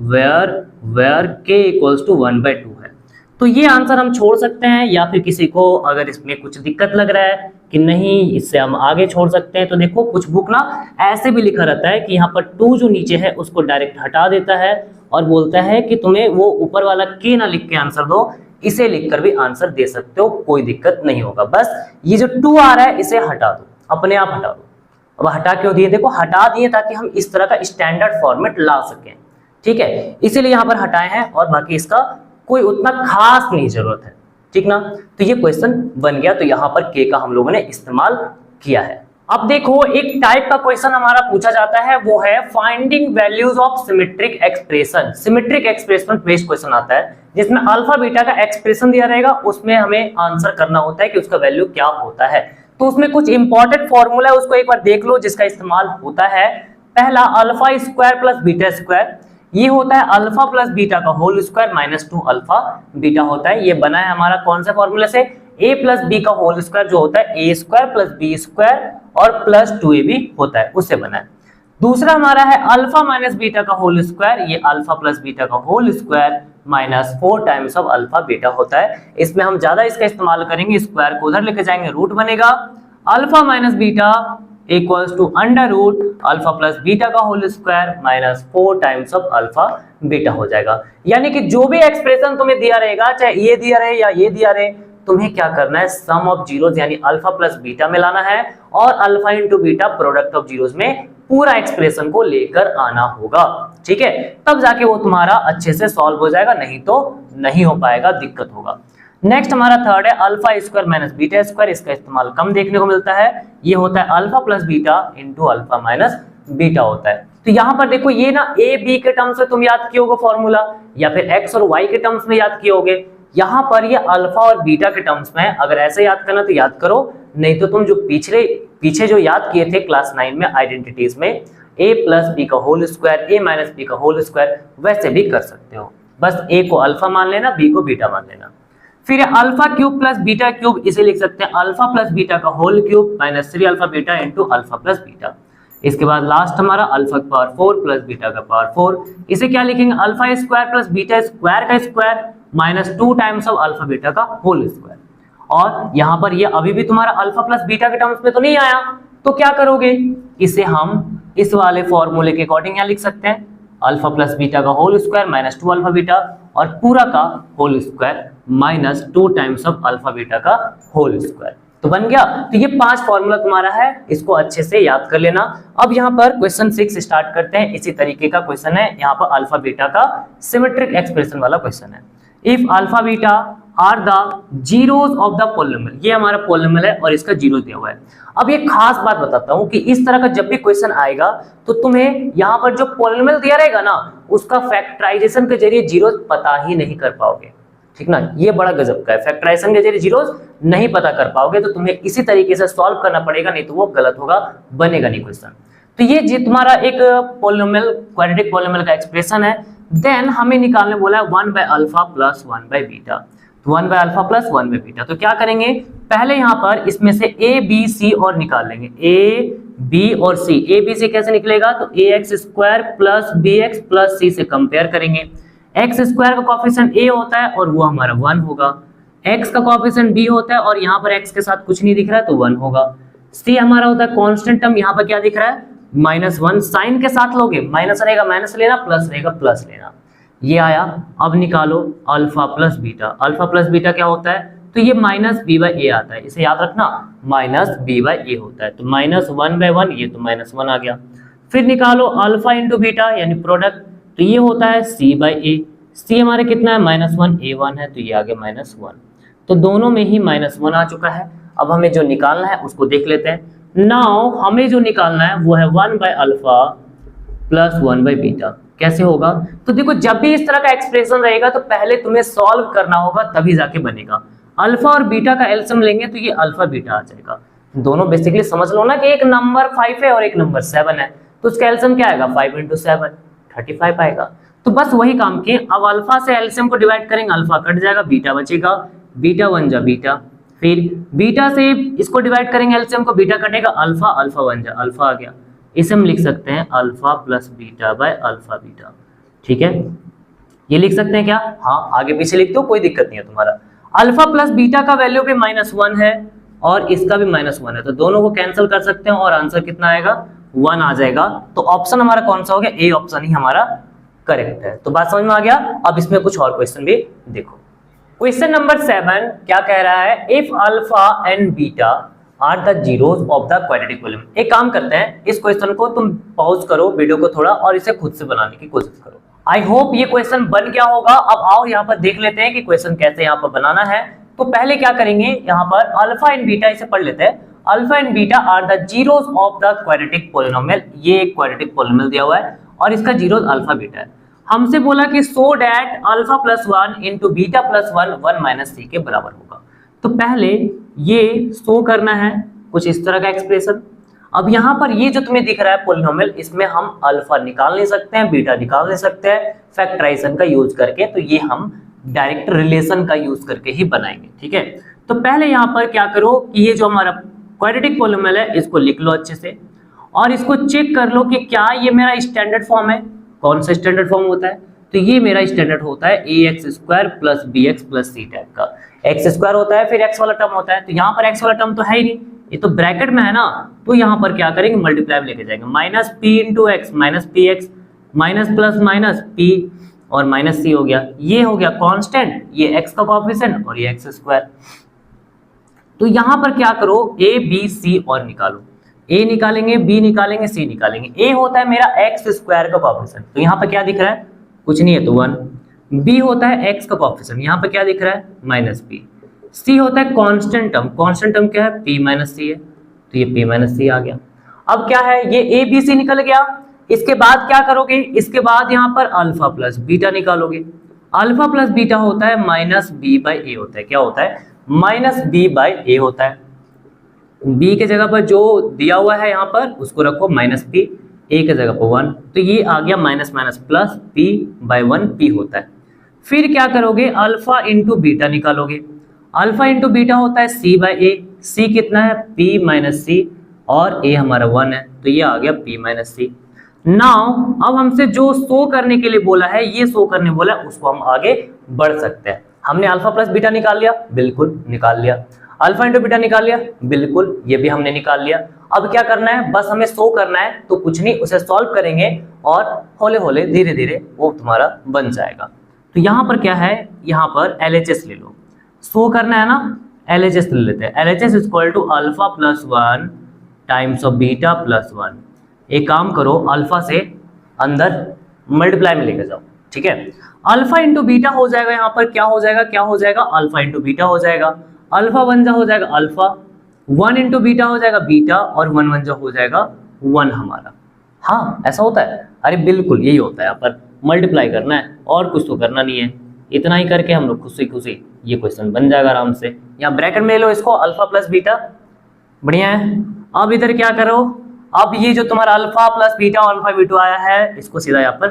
वेयर k इक्वल्स टू 1/2 है। तो ये आंसर हम छोड़ सकते हैं, या फिर किसी को अगर इसमें कुछ दिक्कत लग रहा है कि नहीं इससे हम आगे छोड़ सकते हैं, तो देखो कुछ बुक ना ऐसे भी लिखा रहता है कि यहाँ पर 2 जो नीचे है उसको डायरेक्ट हटा देता है और बोलता है कि तुम्हें वो ऊपर वाला k ना लिख के आंसर दो, इसे लिखकर भी आंसर दे सकते हो, कोई दिक्कत नहीं होगा। बस ये जो 2 आ रहा है इसे हटा दो, अपने आप हटा दो। अब हटा क्यों दिए, देखो हटा दिए ताकि हम इस तरह का स्टैंडर्ड फॉर्मेट ला सकें, ठीक है, इसीलिए यहाँ पर हटाए हैं, और बाकी इसका कोई उतना खास नहीं जरूरत है, ठीक ना। तो ये क्वेश्चन बन गया, तो यहाँ पर k का हम लोगों ने इस्तेमाल किया है। अब देखो एक टाइप का क्वेश्चन हमारा पूछा जाता है, वो है finding values of symmetric expression. Symmetric expression based question आता है जिसमें अल्फा बीटा का एक्सप्रेशन दिया रहेगा, उसमें हमें आंसर करना होता है कि उसका वैल्यू क्या होता है। तो उसमें कुछ इंपॉर्टेंट फॉर्मूला है, उसको एक बार देख लो जिसका इस्तेमाल होता है। पहला alpha square plus beta square, ये होता है अल्फा प्लस बीटा का whole square minus 2 alpha beta होता है। ये बना है हमारा कौन से फॉर्मूले से, a प्लस बी का होल स्क्वायर जो होता है a square plus b square और प्लस 2ab होता है, उससे बना है। दूसरा हमारा है अल्फा माइनस बीटा का होल स्क्वायर, ये अल्फा प्लस बीटा का whole square minus 4 times of alpha beta होता है। इसमें हम ज्यादा इसका इस्तेमाल करेंगे, स्क्वायर को उधर लेके जाएंगे, रूट बनेगा, alpha minus beta equals to under root alpha plus beta का whole square minus 4 times of alpha beta हो जाएगा। यानी कि जो भी एक्सप्रेशन तुम्हें दिया रहेगा, चाहे ये दिया रहे या ये दिया रहे, तुम्हें क्या करना है, सम ऑफ जीरोस यानी अल्फा प्लस बीटा में लाना है और alpha into beta product of zeros में पूरा एक्सप्रेशन को लेकर आना होगा, ठीक है, तब जाके वो तुम्हारा अच्छे से सॉल्व हो जाएगा, नहीं तो नहीं हो पाएगा, दिक्कत होगा। नेक्स्ट हमारा थर्ड है alpha square minus beta square, इसका इस्तेमाल कम देखने को मिलता है, ये होता है alpha plus beta into alpha minus beta होता है। तो यहाँ पर देखो ये ना ए बी के टर्म्स में तुम याद किए होगे फॉर्मूला, या फिर एक्स और वाई के टर्म्स में याद किए होगे। यहाँ पर ये अल्फा और बीटा के टर्म्स में, अगर ऐसे याद करना तो याद करो, नहीं तो तुम जो पीछे जो याद किए थे क्लास 9 में आइडेंटिटीज में, a प्लस बी का whole square a minus b का होल स्क्वायर, वैसे भी कर सकते हो। बस a को अल्फा मान लेना, b को बीटा मान लेना। फिर alpha cube plus beta cube, इसे लिख सकते हैं अल्फा प्लस बीटा का whole cube minus 3 alpha beta into alpha plus beta. इसके बाद लास्ट हमारा अल्फा का पावर 4 प्लस बीटा का पावर 4, इसे क्या लिखेंगे, alpha square plus beta square का square minus 2 times of alpha beta का होल स्क्वायर। और यहाँ पर ये अभी भी तुम्हारा अल्फा प्लस बीटा के टर्म्स में तो नहीं आया, तो क्या करोगे, इसे हम इस वाले फॉर्मूले के अकॉर्डिंग यहाँ लिख सकते हैं, अल्फा प्लस बीटा का whole square minus 2 alpha beta और पूरा का whole square minus 2 times of alpha beta का होल स्क्वायर। तो बन गया। तो ये 5 फॉर्मूला तुम्हारा है, इसको अच्छे से याद कर लेना। अब यहाँ पर क्वेश्चन 6 स्टार्ट करते हैं। इसी तरीके का क्वेश्चन है, यहाँ पर अल्फा बीटा का सिमेट्रिक एक्सप्रेशन वाला क्वेश्चन है। If alpha beta are the zeros of the polynomial, ये हमारा पॉलिनोमियल है और इसका जीरो दिया हुआ है। अब ये खास बात बताता हूं कि इस तरह का जब भी क्वेश्चन आएगा तो तुम्हें यहाँ पर जो पॉलिनोमियल दिया रहेगा ना, उसका फैक्टराइजेशन के जरिए जीरोस पता ही नहीं कर पाओगे, ठीक ना। ये बड़ा गजब का है, फैक्टराइजेशन के जरिए जीरोस नहीं पता कर पाओगे, तो तुम्हें इसी तरीके से सॉल्व करना पड़ेगा, नहीं तो वो गलत होगा, बनेगा नहीं क्वेश्चन। तो ये तुम्हारा एक पॉलिनोमियल, क्वाड्रेटिक पॉलिनोमियल का एक्सप्रेशन है। देन हमें निकालने बोला है 1 by alpha plus 1 by beta, तो 1 by alpha plus 1 by beta. तो क्या करेंगे, पहले यहाँ पर इसमें से ए बी सी और निकाल लेंगे, ए बी और सी। ए बी सी कैसे निकलेगा, तो a x square plus b x plus c से कंपेयर करेंगे। एक्स स्क्वायर का कोएफिशिएंट ए होता है और वो हमारा 1 होगा, एक्स का कोएफिशिएंट बी होता है और यहाँ पर एक्स के साथ कुछ नहीं दिख रहा है तो 1 होगा। सी हमारा होता है कांस्टेंट टर्म, यहाँ पर क्या दिख रहा है -1, साइन के साथ लोगे, माइनस रहेगा माइनस लेना, प्लस रहेगा प्लस लेना, ये आया। अब निकालो alpha plus beta, alpha plus beta क्या होता है, तो ये माइनस बी बाई ए आता है, इसे याद रखना, माइनस बी बाई ए होता है, तो -1 बाई 1, ये तो -1 आ गया। फिर निकालो अल्फा इंटू बीटा यानी प्रोडक्ट, तो ये होता है सी बाई ए, सी हमारे कितना है -1, ए 1 है, तो ये आ गया -1, तो दोनों में ही -1 आ चुका है। अब हमें जो निकालना है उसको देख लेते हैं। नाउ हमें जो निकालना है वो है 1 by alpha plus 1 by beta. कैसे होगा, तो देखो जब भी इस तरह का एक्सप्रेशन रहेगा तो पहले तुम्हें सॉल्व करना होगा, तभी जाके बनेगा। अल्फा और बीटा का एलसीएम लेंगे तो ये अल्फा बीटा आ जाएगा। दोनों बेसिकली समझ लो ना कि एक नंबर 5 है और एक नंबर 7 है, तो उसका एलसीएम क्या आएगा 5 × 7 35 आएगा। तो बस वही काम किए, अब अल्फा से एलसीएम को डिवाइड करेंगे, अल्फा कट जाएगा, बीटा बचेगा, बीटा 1 जा बीटा, फिर बीटा से इसको डिवाइड करेंगे एलसीएम को, बीटा कटेगा, अल्फा, अल्फा 1 जा अल्फा आ गया। इसे हम लिख सकते हैं alpha plus beta by alpha beta. ठीक है, ये लिख सकते हैं क्या? हाँ, आगे पीछे लिख दो, कोई दिक्कत नहीं है तुम्हारा। अल्फा प्लस बीटा का वैल्यू भी -1 है और इसका भी -1 है, तो दोनों को कैंसिल कर सकते हैं और आंसर कितना आएगा 1 आ जाएगा। तो ऑप्शन हमारा कौन सा हो गया? ए ऑप्शन ही हमारा करेक्ट है। तो बात समझ में आ गया। अब इसमें कुछ और क्वेश्चन भी देखो। क्वेश्चन नंबर 7 क्या कह रहा है? If alpha and beta are the zeros of the quadratic polynomial. एक काम करते हैं, इस क्वेश्चन को तुम पॉज करो वीडियो को थोड़ा और इसे खुद से बनाने की कोशिश करो। आई होप ये क्वेश्चन बन गया होगा। अब आओ यहाँ पर देख लेते हैं कि क्वेश्चन कैसे यहाँ पर बनाना है। तो पहले क्या करेंगे, यहाँ पर अल्फा एंड बीटा इसे पढ़ लेते हैं। Alpha and beta are the zeros of the quadratic polynomial. ये एक क्वाड्रेटिक पॉलीनोमियल दिया हुआ है और इसका जीरोस अल्फा बीटा है। हमसे बोला कि so that alpha plus 1 into beta plus 1 1 minus c के बराबर होगा। तो पहले ये सो करना है कुछ इस तरह का एक्सप्रेशन। अब यहाँ पर ये जो तुम्हें दिख रहा है पॉलिनोमियल, इसमें हम अल्फा निकाल नहीं सकते हैं, बीटा निकाल नहीं सकते हैं फैक्टराइजेशन का यूज करके, तो ये हम डायरेक्ट रिलेशन का यूज करके ही बनाएंगे। ठीक है, तो पहले यहाँ पर क्या करो कि ये जो हमारा क्वाड्रेटिक पॉलिनोमियल है इसको लिख लो अच्छे से और इसको चेक कर लो कि क्या ये मेरा स्टैंडर्ड फॉर्म है। कौन सा स्टैंडर्ड फॉर्म होता है? तो ये मेरा स्टैंडर्ड होता है ax² plus bx plus c type का। x² होता है, फिर x वाला टर्म होता है, तो यहाँ पर x वाला टर्म तो है ही नहीं, ये तो ब्रैकेट में है ना, तो यहाँ पर क्या करेंगे मल्टीप्लाई में लेके जाएंगे, minus p into x minus P x minus plus minus p और माइनस c हो गया। ये हो गया कांस्टेंट, ये x का कोएफिशिएंट और ये x²। तो यहाँ पर क्या करो a b c और निकालो, a निकालेंगे, b निकालेंगे, c निकालेंगे। a होता है मेरा x² का कोएफिशिएंट, तो यहाँ पर क्या दिख रहा है? कुछ नहीं है तो 1। b होता है x का कोएफिशिएंट, यहाँ पर क्या दिख रहा है? -p। c होता है कांस्टेंट टर्म, कांस्टेंट टर्म क्या है? p माइनस c है, तो ये p माइनस c आ गया। अब क्या है, ये a b c निकल गया। इसके बाद क्या करोगे? इसके बाद यहाँ पर अल्फा प्लस बीटा निकालोगे। अल्फा प्लस बीटा होता है -b/a होता है। क्या होता है? -b/a होता है। b के जगह पर जो दिया हुआ है यहाँ पर उसको रखो -p, a के जगह पर 1, तो ये आ गया minus minus plus p/1 p होता है। फिर क्या करोगे? अल्फा इंटू बीटा निकालोगे। अल्फा इंटू बीटा होता है c/a, c कितना है? p माइनस c और a हमारा 1 है, तो ये आ गया p माइनस c। नाउ अब हमसे जो शो करने के लिए बोला है, ये शो करने बोला है, उसको हम आगे बढ़ सकते हैं। हमने अल्फा प्लस बीटा निकाल लिया, बिल्कुल निकाल लिया। अल्फा इंटू बीटा निकाल लिया, बिल्कुल ये भी हमने निकाल लिया। अब क्या करना है? बस हमें शो करना है, तो कुछ नहीं, उसे सॉल्व करेंगे और हौले हौले धीरे धीरे वो तुम्हारा बन जाएगा। तो यहाँ पर क्या है, यहाँ पर LHS ले लो। शो करना है ना, LHS ले लेते हैं। LHS equal to alpha plus 1 times of beta plus 1। एक काम करो, अल्फा से अंदर मल्टीप्लाई में लेकर जाओ। ठीक है, अल्फा इंटू बीटा हो जाएगा, यहाँ पर क्या हो जाएगा? क्या हो जाएगा? अल्फा इंटू बीटा हो जाएगा। अल्फा 1 जा हो जाएगा अल्फा, 1 इंटू बीटा हो जाएगा बीटा और 1 1 जा हो जाएगा 1 हमारा। हाँ, ऐसा होता है। अरे बिल्कुल यही होता है, यहाँ पर मल्टीप्लाई करना है और कुछ तो करना नहीं है। इतना ही करके हम लोग खुशी खुशी ये क्वेश्चन बन जाएगा आराम से। यहाँ ब्रैकेट में ले लो इसको, अल्फा प्लस बीटा, बढ़िया है। अब इधर क्या करो, अब ये जो तुम्हारा अल्फा प्लस बीटा और अल्फा बीटा आया है, इसको सीधा यहाँ पर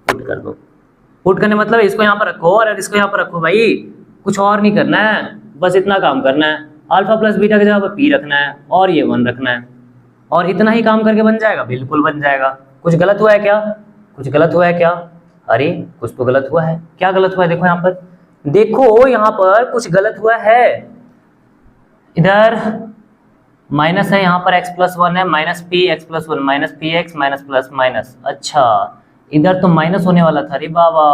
पुट कर दो। पुट करने मतलब इसको यहाँ पर रखो और इसको यहाँ पर रखो भाई, कुछ और नहीं करना है, बस इतना काम करना है। अल्फा प्लस बीटा की जगह पर p रखना है और ये 1 रखना है, और इतना ही काम करके बन जाएगा। बिल्कुल बन जाएगा। कुछ गलत हुआ है क्या? कुछ गलत हुआ है क्या? अरे कुछ तो गलत हुआ है। क्या गलत हुआ है? देखो यहाँ पर, देखो यहाँ पर कुछ गलत हुआ है। इधर माइनस है, यहाँ पर x प्लस 1 है, minus p x plus 1 minus P x minus plus minus. अच्छा, इधर तो माइनस होने वाला था। अरे बाबा,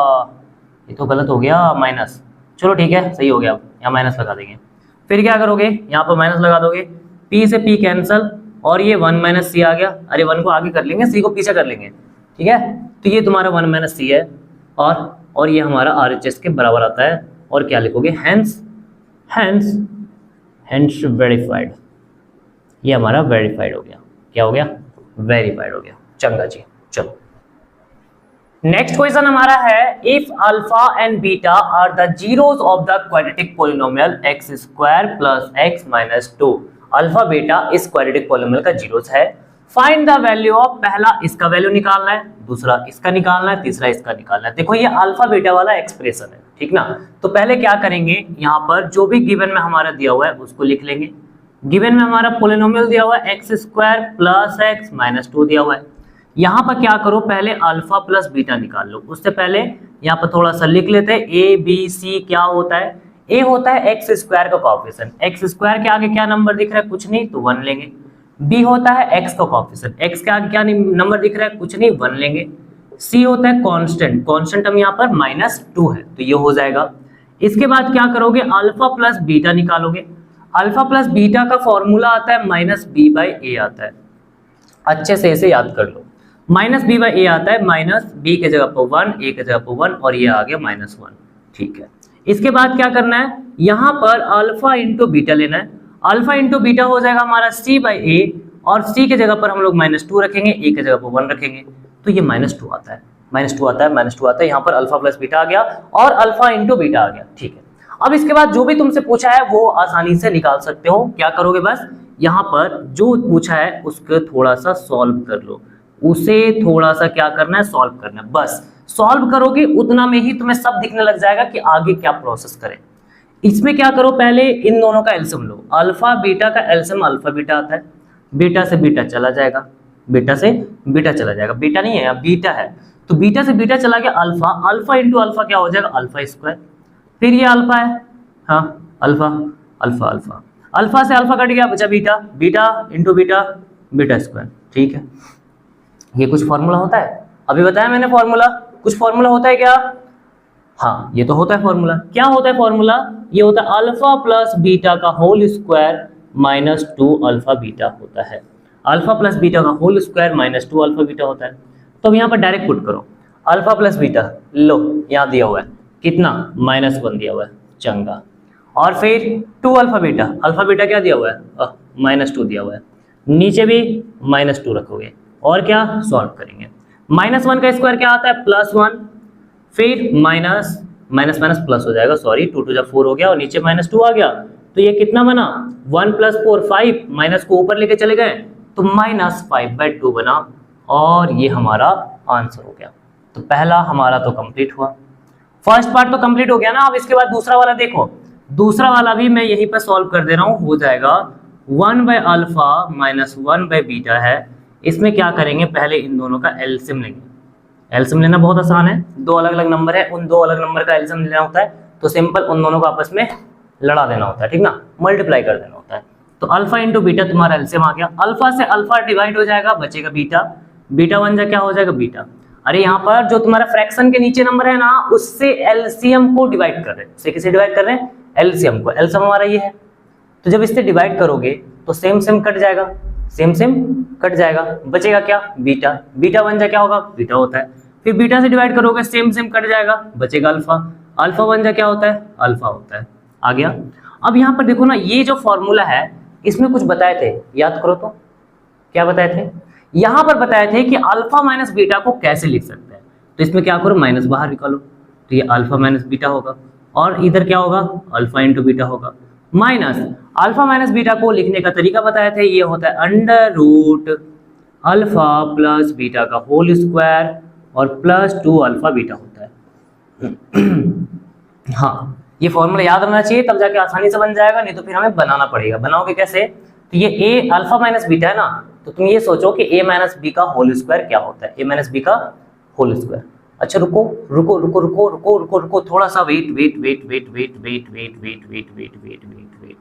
ये तो गलत हो गया, माइनस। चलो ठीक है, सही हो गया। अब यहाँ माइनस लगा देंगे। फिर क्या करोगे? यहाँ पर माइनस लगा दोगे, p से p कैंसल और ये 1 माइनस c आ गया। अरे 1 को आगे कर लेंगे, c को पीछे कर लेंगे। ठीक है, तो ये तुम्हारा 1 माइनस c है और ये हमारा RHS के बराबर आता है। और क्या लिखोगे? Hence verified. ये हमारा वेरीफाइड हो गया। क्या हो गया? वेरीफाइड हो गया। चंगा जी, चलो नेक्स्ट क्वेश्चन हमारा है if alpha and beta are the zeros of the quadratic polynomial x square plus x minus 2। Alpha beta इस क्वाड्रेटिक पॉलिनोमियल का जीरोस है। फाइंड द वैल्यू ऑफ, पहला इसका वैल्यू निकालना है, दूसरा इसका निकालना है, तीसरा इसका निकालना है। देखो ये अल्फा बीटा वाला एक्सप्रेशन है, ठीक ना। तो पहले क्या करेंगे, यहाँ पर जो भी गिवन में हमारा दिया हुआ है उसको लिख लेंगे। गिवन में हमारा पॉलिनोमियल दिया हुआ है x square plus x minus 2 दिया हुआ है। यहाँ पर क्या करो, पहले अल्फा प्लस बीटा निकाल लो। उससे पहले यहाँ पर थोड़ा सा लिख लेते हैं ए बी सी क्या होता है। ए होता है एक्स स्क्वायर का कोएफिशिएंट, एक्स स्क्वायर के आगे क्या नंबर दिख रहा है, कुछ नहीं तो 1 लेंगे। बी होता है एक्स का कोएफिशिएंट, एक्स के आगे क्या नंबर दिख रहा है, कुछ नहीं 1 लेंगे। सी होता है कांस्टेंट, कांस्टेंट हम यहाँ पर -2 है तो ये हो जाएगा। इसके बाद क्या करोगे, अल्फा प्लस बीटा निकालोगे। अल्फा प्लस बीटा का फॉर्मूला आता है -b/a आता है, अच्छे से इसे याद कर लो। -b/a आता है, माइनस b के जगह पर 1, a के जगह पर 1 और ये आ गया -1, ठीक है। इसके बाद क्या करना है, यहाँ पर अल्फा इंटू बीटा लेना है। अल्फा इंटू बीटा हो जाएगा हमारा c/a और c के जगह पर हम लोग -2 रखेंगे, a के जगह पर 1 रखेंगे तो ये -2 आता है, -2 आता है, -2 आता है। यहाँ पर अल्फा प्लस बीटा आ गया और अल्फा इंटू बीटा आ गया, ठीक है। अब इसके बाद जो भी तुमसे पूछा है वो आसानी से निकाल सकते हो। क्या करोगे, बस यहाँ पर जो पूछा है उसको थोड़ा सा सॉल्व कर लो, उसे थोड़ा सा क्या करना है, सॉल्व करना है। बस सॉल्व करोगे उतना में ही तुम्हें सब दिखने लग जाएगा कि आगे क्या प्रोसेस करें। इसमें क्या करो, पहले इन दोनों का एलसीएम लो। अल्फा बीटा का एलसीएम अल्फा बीटा आता है, बीटा से बीटा चला जाएगा, बीटा से बीटा चला जाएगा, बीटा नहीं है यहाँ बीटा है तो बीटा से बीटा चला गया अल्फा, अल्फा इंटू अल्फा क्या हो जाएगा, अल्फा स्क्वायर। फिर ये अल्फा है, हाँ अल्फा अल्फा अल्फा, अल्फा से अल्फा कट गया, बचा beta, beta into beta, beta square, ठीक है। ये कुछ फॉर्मूला होता है, अभी बताया मैंने फॉर्मूला, कुछ फॉर्मूला होता है क्या, हाँ ये तो होता है फॉर्मूला। क्या होता है फॉर्मूला, ये होता है अल्फा प्लस बीटा का होल स्क्वायर -2 अल्फा बीटा होता है। अल्फा प्लस बीटा का होल स्क्वायर -2 अल्फा बीटा होता है। तो अब यहाँ पर डायरेक्ट पुट करो, अल्फा प्लस बीटा लो, यहाँ दिया हुआ है कितना, -1 दिया हुआ है, चंगा। और फिर 2 अल्फा बीटा क्या दिया हुआ है, -2 दिया हुआ है, नीचे भी -2 रखोगे और क्या सॉल्व करेंगे। -1 का स्क्वायर क्या आता है, +1, फिर माइनस माइनस माइनस प्लस हो जाएगा, सॉरी 2 2 4 हो गया और नीचे -2 आ गया तो ये कितना बना, 1 + 4 5, माइनस को ऊपर लेके चले गए तो -5/2 बना और ये हमारा आंसर हो गया। तो पहला हमारा तो कंप्लीट हुआ, फर्स्ट पार्ट तो कंप्लीट हो गया ना। अब इसके बाद दूसरा वाला देखो, दूसरा वाला भी मैं यहीं पर सॉल्व कर दे रहा हूँ, हो जाएगा 1/α - 1/β है। इसमें क्या करेंगे, पहले इन दोनों का एलसीएम लेंगे। एलसीएम लेना बहुत आसान है, दो अलग अलग नंबर है, उन दो अलग नंबर का एलसीएम लेना होता है तो सिंपल उन दोनों को आपस में लड़ा देना होता है, ठीक ना, मल्टीप्लाई कर देना होता है। तो अल्फा इंटू बीटा तुम्हारा एलसीएम आ गया, अल्फा से अल्फा डिवाइड हो जाएगा, बचेगा बीटा, बीटा 1 जा क्या हो जाएगा बीटा। अरे यहाँ पर जो तुम्हारा फ्रैक्शन के नीचे नंबर है ना, उससे एलसीएम को डिवाइड कर रहे हैं, उससे किसे डिवाइड कर रहे हैं, एलसीएम को। एलसीएम हमारा ये है, तो जब इससे डिवाइड करोगे तो सेम सेम कट जाएगा, सेम सेम कट जाएगा, बचेगा क्या बीटा, बीटा 1 जा क्या होगा बीटा होता है। फिर बीटा से डिवाइड करोगे सेम सेम कट जाएगा, बचेगा अल्फा, अल्फा 1 जा क्या होता है अल्फा होता है, आ गया। अब यहाँ पर देखो ना, ये जो फॉर्मूला है इसमें कुछ बताए थे, याद करो तो क्या बताए थे, यहाँ पर बताए थे कि अल्फा माइनस बीटा को कैसे लिख सकते हैं। तो इसमें क्या करो, माइनस बाहर निकालो तो ये अल्फा माइनस बीटा होगा और इधर क्या होगा अल्फा इंटू बीटा होगा। माइनस अल्फा माइनस बीटा को लिखने का तरीका बताए थे, ये होता है √ अल्फा प्लस बीटा का होल स्क्वायर और +2 अल्फा बीटा होता है। हाँ ये फॉर्मूला याद रखना चाहिए, तब जाके आसानी से बन जाएगा, नहीं तो फिर हमें बनाना पड़ेगा। बनाओगे कैसे, तो ये a अल्फा माइनस बीटा है ना, तो तुम ये सोचो कि a माइनस बी का होल स्क्वायर क्या होता है, a माइनस बी का होल स्क्वायर। अच्छा रुको रुको रुको रुको रुको रुको रुको थोड़ा सा wait wait wait wait wait wait wait wait wait wait wait wait wait,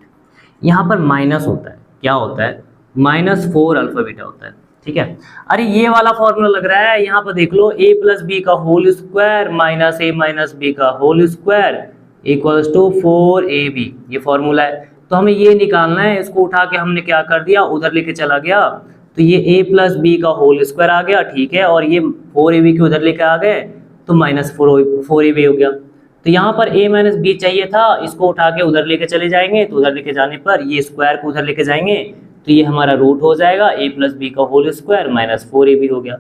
यहाँ पर माइनस होता है, क्या होता है -4 अल्फा बीटा होता है, ठीक है। अरे ये वाला फॉर्मूला लग रहा है, यहाँ पर देख लो, a प्लस बी का whole square minus a minus b का whole square equals to 4ab, ये फॉर्मूला है। तो हमें ये निकालना है, इसको उठा के हमने क्या कर दिया, उधर लेके चला गया, तो ये a प्लस बी का होल स्क्वायर आ गया, ठीक है, और ये 4ab के उधर लेके आ गए तो -4ab हो गया। तो यहाँ पर a माइनस बी चाहिए था, इसको उठा के उधर लेके चले जाएंगे, तो उधर लेके जाने पर ये स्क्वायर को उधर लेके जाएंगे तो ये हमारा रूट हो जाएगा a प्लस बी का होल स्क्वायर -4ab हो गया।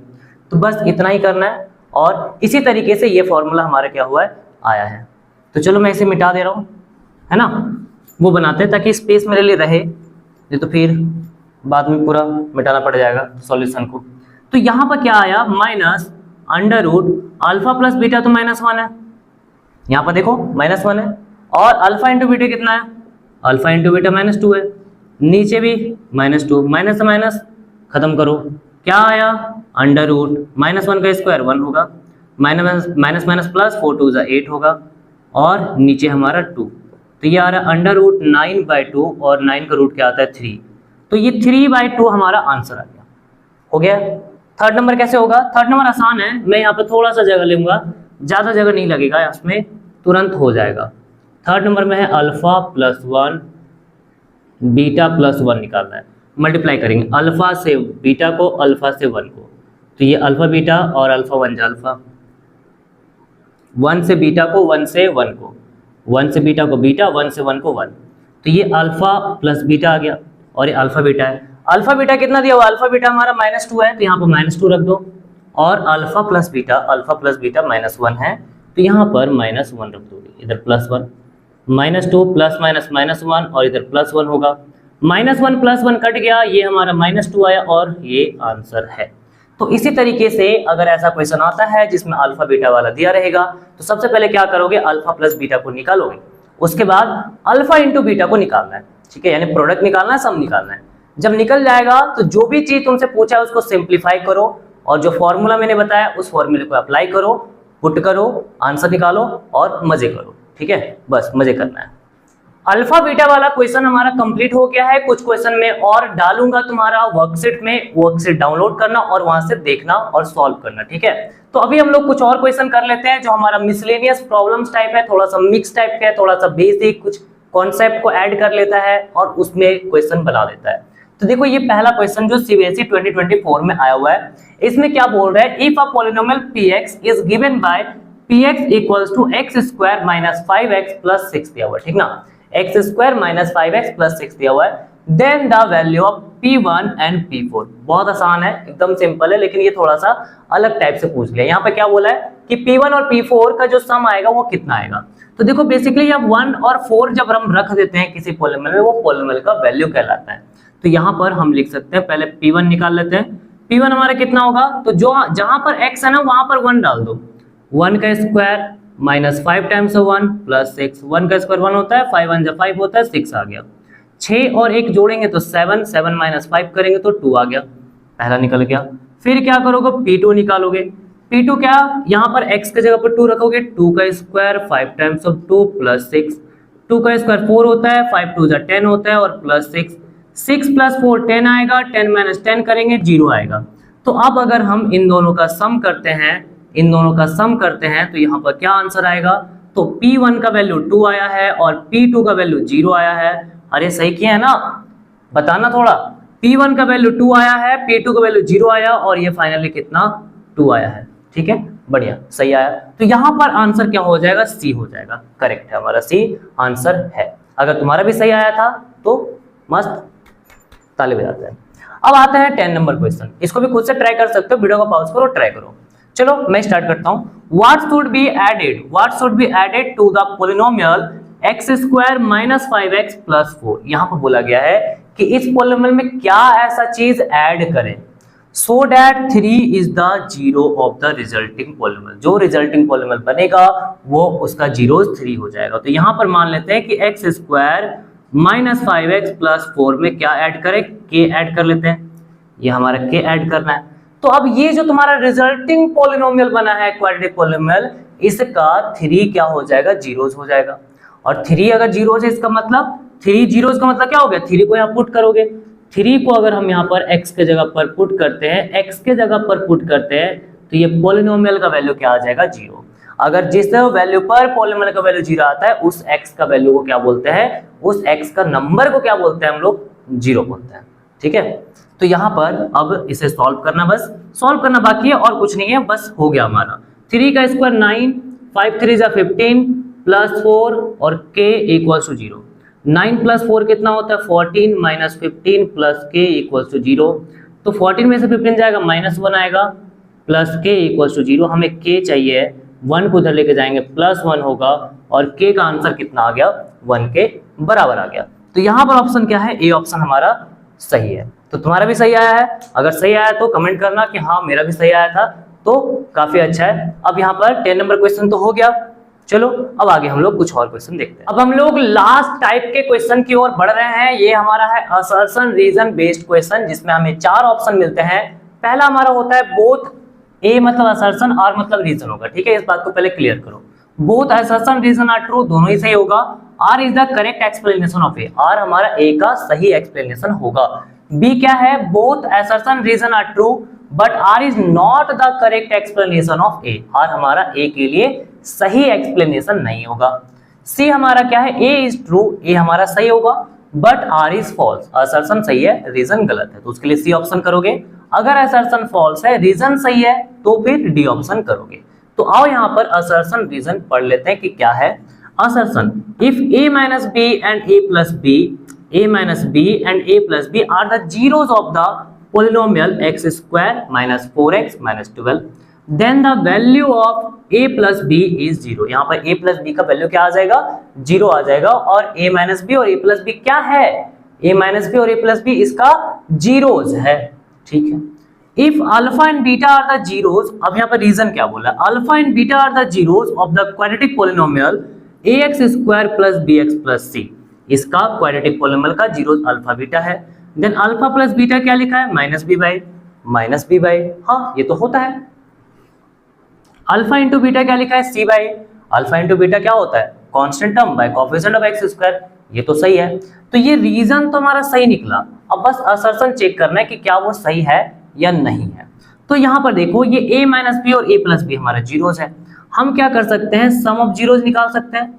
तो बस इतना ही करना है और इसी तरीके से ये फॉर्मूला हमारा क्या हुआ है, आया है। तो चलो मैं इसे मिटा दे रहा हूँ, है ना, वो बनाते हैं ताकि स्पेस मेरे लिए रहे, नहीं तो फिर बाद में पूरा मिटाना पड़ जाएगा सॉल्यूशन को। तो यहाँ पर क्या आया, minus under root alpha plus beta, तो -1 है, यहाँ पर देखो -1 है, और अल्फा इंटू बीटा कितना है, अल्फा इंटू बीटा -2 है, नीचे भी -2, माइनस से माइनस खत्म करो, क्या आया, अंडर रूट -1 का स्क्वायर 1 होगा, माइनस माइनस प्लस 4 2 8 होगा, और नीचे हमारा 2, तो ये आ रहा है अंडर रूट 9/2, और 9 का रूट क्या आता है 3, तो ये 3/2 हमारा आंसर आ गया। हो गया। थर्ड नंबर कैसे होगा, थर्ड नंबर आसान है, मैं यहाँ पे थोड़ा सा जगह लूंगा, ज़्यादा जगह नहीं लगेगा, इसमें तुरंत हो जाएगा। थर्ड नंबर में है अल्फा प्लस 1 बीटा प्लस 1 निकालना है, मल्टीप्लाई करेंगे अल्फा से बीटा को, अल्फा से 1 को, तो ये अल्फा बीटा और अल्फा 1 जा अल्फा, 1 से बीटा को 1 से 1 को, 1 से बीटा को बीटा, 1 से 1 को 1, तो ये अल्फा प्लस बीटा आ गया, और ये अल्फा बीटा है। अल्फा बीटा कितना दिया हुआ, अल्फा बीटा हमारा -2 है, तो यहाँ पर -2 रख दो, और अल्फा प्लस बीटा -1 है, तो यहाँ पर -1 रख दोगे, इधर +1, -2 प्लस माइनस -1, और इधर +1 होगा, -1 प्लस 1 कट गया, ये हमारा -2 आया, और ये आंसर है। तो इसी तरीके से अगर ऐसा क्वेश्चन आता है जिसमें अल्फा बीटा वाला दिया रहेगा, तो सबसे पहले क्या करोगे, अल्फा प्लस बीटा को निकालोगे, उसके बाद अल्फा इंटू बीटा को निकालना है, ठीक है, यानी प्रोडक्ट निकालना है, सम निकालना है। जब निकल जाएगा तो जो भी चीज तुमसे पूछा है उसको सिंप्लीफाई करो, और जो फॉर्मूला मैंने बताया उस फॉर्मूले को अप्लाई करो, पुट करो, आंसर निकालो और मजे करो, ठीक है, बस मजे करना है। अल्फा बीटा वाला क्वेश्चन हमारा कंप्लीट हो गया है। कुछ क्वेश्चन में और डालूंगा तुम्हारा वर्कशीट में, वर्कशीट डाउनलोड करना और वहां से देखना और सॉल्व करना, ठीक है। तो अभी हम लोग कुछ और क्वेश्चन कर लेते हैं जो हमारा मिसलेनियस प्रॉब्लम्स टाइप है, थोड़ा सा मिक्स टाइप का है, थोड़ा सा बेसिक कुछ कॉन्सेप्ट को ऐड कर लेता है और उसमें क्वेश्चन बना देता है। तो देखो ये पहला क्वेश्चन जो सीबीएसई 2024 में आया हुआ है, इसमें क्या बोल रहा है, if a polynomial px is given by px equals to x square minus 5x plus 6 दिया हुआ है, ठीक ना, x square minus 5x plus 6 दिया हुआ है, then the value of p1 and p4। बहुत आसान है, एकदम सिंपल है, लेकिन ये थोड़ा सा अलग टाइप से पूछ लिया। यहाँ पे क्या बोला है कि p1 और p4 का जो सम आएगा वो कितना आएगा। तो देखो बेसिकली अब 1 और 4 जब हम रख देते हैं किसी पॉलिनोमियल में, वो पॉलिनोमियल का वैल्यू कहलाता है। तो यहाँ पर हम लिख सकते हैं, पहले p1 निकाल लेते हैं, p1 हमारा कितना होगा, तो जो जहां पर x है ना वहां पर 1 डाल दो, 1 का स्क्वायर माइनस 5 टाइम्स 1 प्लस 6, 1 का स्क्वायर 1 होता है, 5 1 जब 5 होता है, 6 आ गया, 6 और 1 जोड़ेंगे तो 7, 7 माइनस 5 करेंगे तो 2 आ गया, पहला निकल गया। फिर क्या करोगे, p2 निकालोगे, p2 क्या, यहाँ पर x की जगह पर 2 रखोगे, 2 का स्क्वायर 5 टाइम्स 2 प्लस 6, 2 का स्क्वायर 4 होता है, 5 2 10 होता है, और प्लस 6, 6 प्लस 4 10 आएगा, 10 माइनस 10 करेंगे 0 आएगा। तो अब अगर हम इन दोनों का सम करते हैं, इन दोनों का सम करते हैं, तो यहाँ पर क्या आंसर आएगा, तो p1 का वैल्यू 2 आया है और p2 का वैल्यू 0 आया है। अरे सही किया है ना, बताना थोड़ा, p1 का वैल्यू 2 आया है, p2 का वैल्यू 0 आया, और ये फाइनली कितना 2 आया है, ठीक है, बढ़िया सही आया। तो यहाँ पर आंसर क्या हो जाएगा, सी हो जाएगा, करेक्ट है हमारा, सी आंसर है। अगर तुम्हारा भी सही आया था तो मस्त ताली बजाते हैं। अब आता है 10 नंबर क्वेश्चन, इसको भी खुद से ट्राई कर सकते हो, वीडियो को पॉज करो, ट्राई करो। चलो मैं स्टार्ट करता हूं। What should be added to the polynomial x square minus 5x plus 4। यहाँ पर बोला गया है कि इस पॉलिनोमियल में क्या ऐसा चीज ऐड करें so that 3 is the zero of the resulting polynomial. जो रिजल्टिंग पॉलिनोमियल बनेगा वो उसका जीरो 3 हो जाएगा। तो यहाँ पर मान लेते हैं कि x square minus 5x plus 4 में क्या ऐड करें, k ऐड कर लेते हैं, ये हमारा k ऐड करना है। तो अब ये जो तुम्हारा रिजल्टिंग पॉलिनोमियल बना है क्वाड्रेटिक पॉलिनोमियल, इसका 3 क्या हो जाएगा, जीरोस हो जाएगा। और 3 अगर जीरोस है इसका मतलब 3 जीरोस का मतलब क्या हो गया, 3 को यहाँ पुट करोगे, 3 को अगर हम यहाँ पर x के जगह पर पुट करते हैं, x के जगह पर पुट करते हैं, तो ये पॉलिनोमियल का वैल्यू क्या आ जाएगा, 0। अगर जिस वैल्यू पर पॉलिनोमियल का वैल्यू 0 आता है उस x का वैल्यू को क्या बोलते हैं, उस x का नंबर को क्या बोलते हैं हम लोग, 0 बोलते हैं, ठीक है। तो यहाँ पर अब इसे सॉल्व करना, बस सॉल्व करना बाकी है और कुछ नहीं है, बस हो गया हमारा। 3 का स्क्वायर 9, 5 3 जा 15 प्लस 4 और k इक्वल्स टू 0। 9 प्लस 4 कितना होता है, 14 minus 15 plus k equals to 0। तो 14 में से 15 जाएगा, -1 आएगा, प्लस के इक्वल्स टू 0, हमें के चाहिए, 1 को उधर लेके जाएंगे +1 होगा और के का आंसर कितना आ गया, 1 के बराबर आ गया। तो यहाँ पर ऑप्शन क्या है, ए ऑप्शन हमारा सही है। तो तुम्हारा भी सही आया है, अगर सही आया तो कमेंट करना कि हाँ मेरा भी सही आया था, तो काफी अच्छा है। अब यहाँ पर 10 नंबर क्वेश्चन तो हो गया। चलो अब आगे हम लोग कुछ और क्वेश्चन देखते हैं। अब हम लोग लास्ट टाइप के क्वेश्चन की ओर बढ़ रहे हैं। ये हमारा है असर्शन रीजन बेस्ड क्वेश्चन, जिसमें हमें 4 ऑप्शन मिलते हैं। पहला हमारा होता है बोथ, ए मतलब असर्शन, आर मतलब रीजन होगा, ठीक है, इस बात को पहले क्लियर करो। Both assertion reason are true, दोनों ही सही होगा। R is the correct explanation of A, R हमारा ए का सही एक्सप्लेनेशन होगा। बी क्या है, both assertion reason are true but R is not the correct explanation of A, R हमारा ए के लिए सही एक्सप्लेनेशन नहीं होगा। सी हमारा क्या है, ए इज ट्रू, ए हमारा सही होगा but R is false, assertion सही है रीजन गलत है, तो उसके लिए सी ऑप्शन करोगे। अगर असर्शन फॉल्स है रीजन सही है तो फिर डी ऑप्शन करोगे। तो आओ यहाँ पर असर्शन रीजन पढ़ लेते हैं कि क्या है। Assertion, if a minus b and a plus b, a minus b and a plus b are the zeros of the polynomial x square minus 4x minus 12, then the value of a plus b is 0। यहाँ पर a plus b का वैल्यू क्या आ जाएगा, 0 आ जाएगा। और a minus b और a plus b क्या है, a minus b और a plus b इसका जीरोज है, ठीक है। If alpha and beta are the zeros, अब यहाँ पर रीजन क्या बोला, alpha and beta are the zeros of the quadratic polynomial ax square plus bx plus c, इसका क्वाड्रेटिक पोलिनोमियल का जीरोस अल्फा बीटा है। देन अल्फा प्लस बीटा क्या लिखा है, माइनस बी बाई, हाँ ये तो होता है। अल्फा इंटू बीटा क्या लिखा है, सी बाई, अल्फा इंटू बीटा क्या होता है, constant term bye coefficient of x square, ये तो सही है। तो ये रीजन तो हमारा सही निकला, अब बस असर्शन चेक करना है कि क्या वो सही है या नहीं है। तो यहाँ पर देखो ये a माइनस बी और a प्लस बी हमारा जीरोस है। हम क्या कर सकते हैं, सम ऑफ जीरोस निकाल सकते हैं,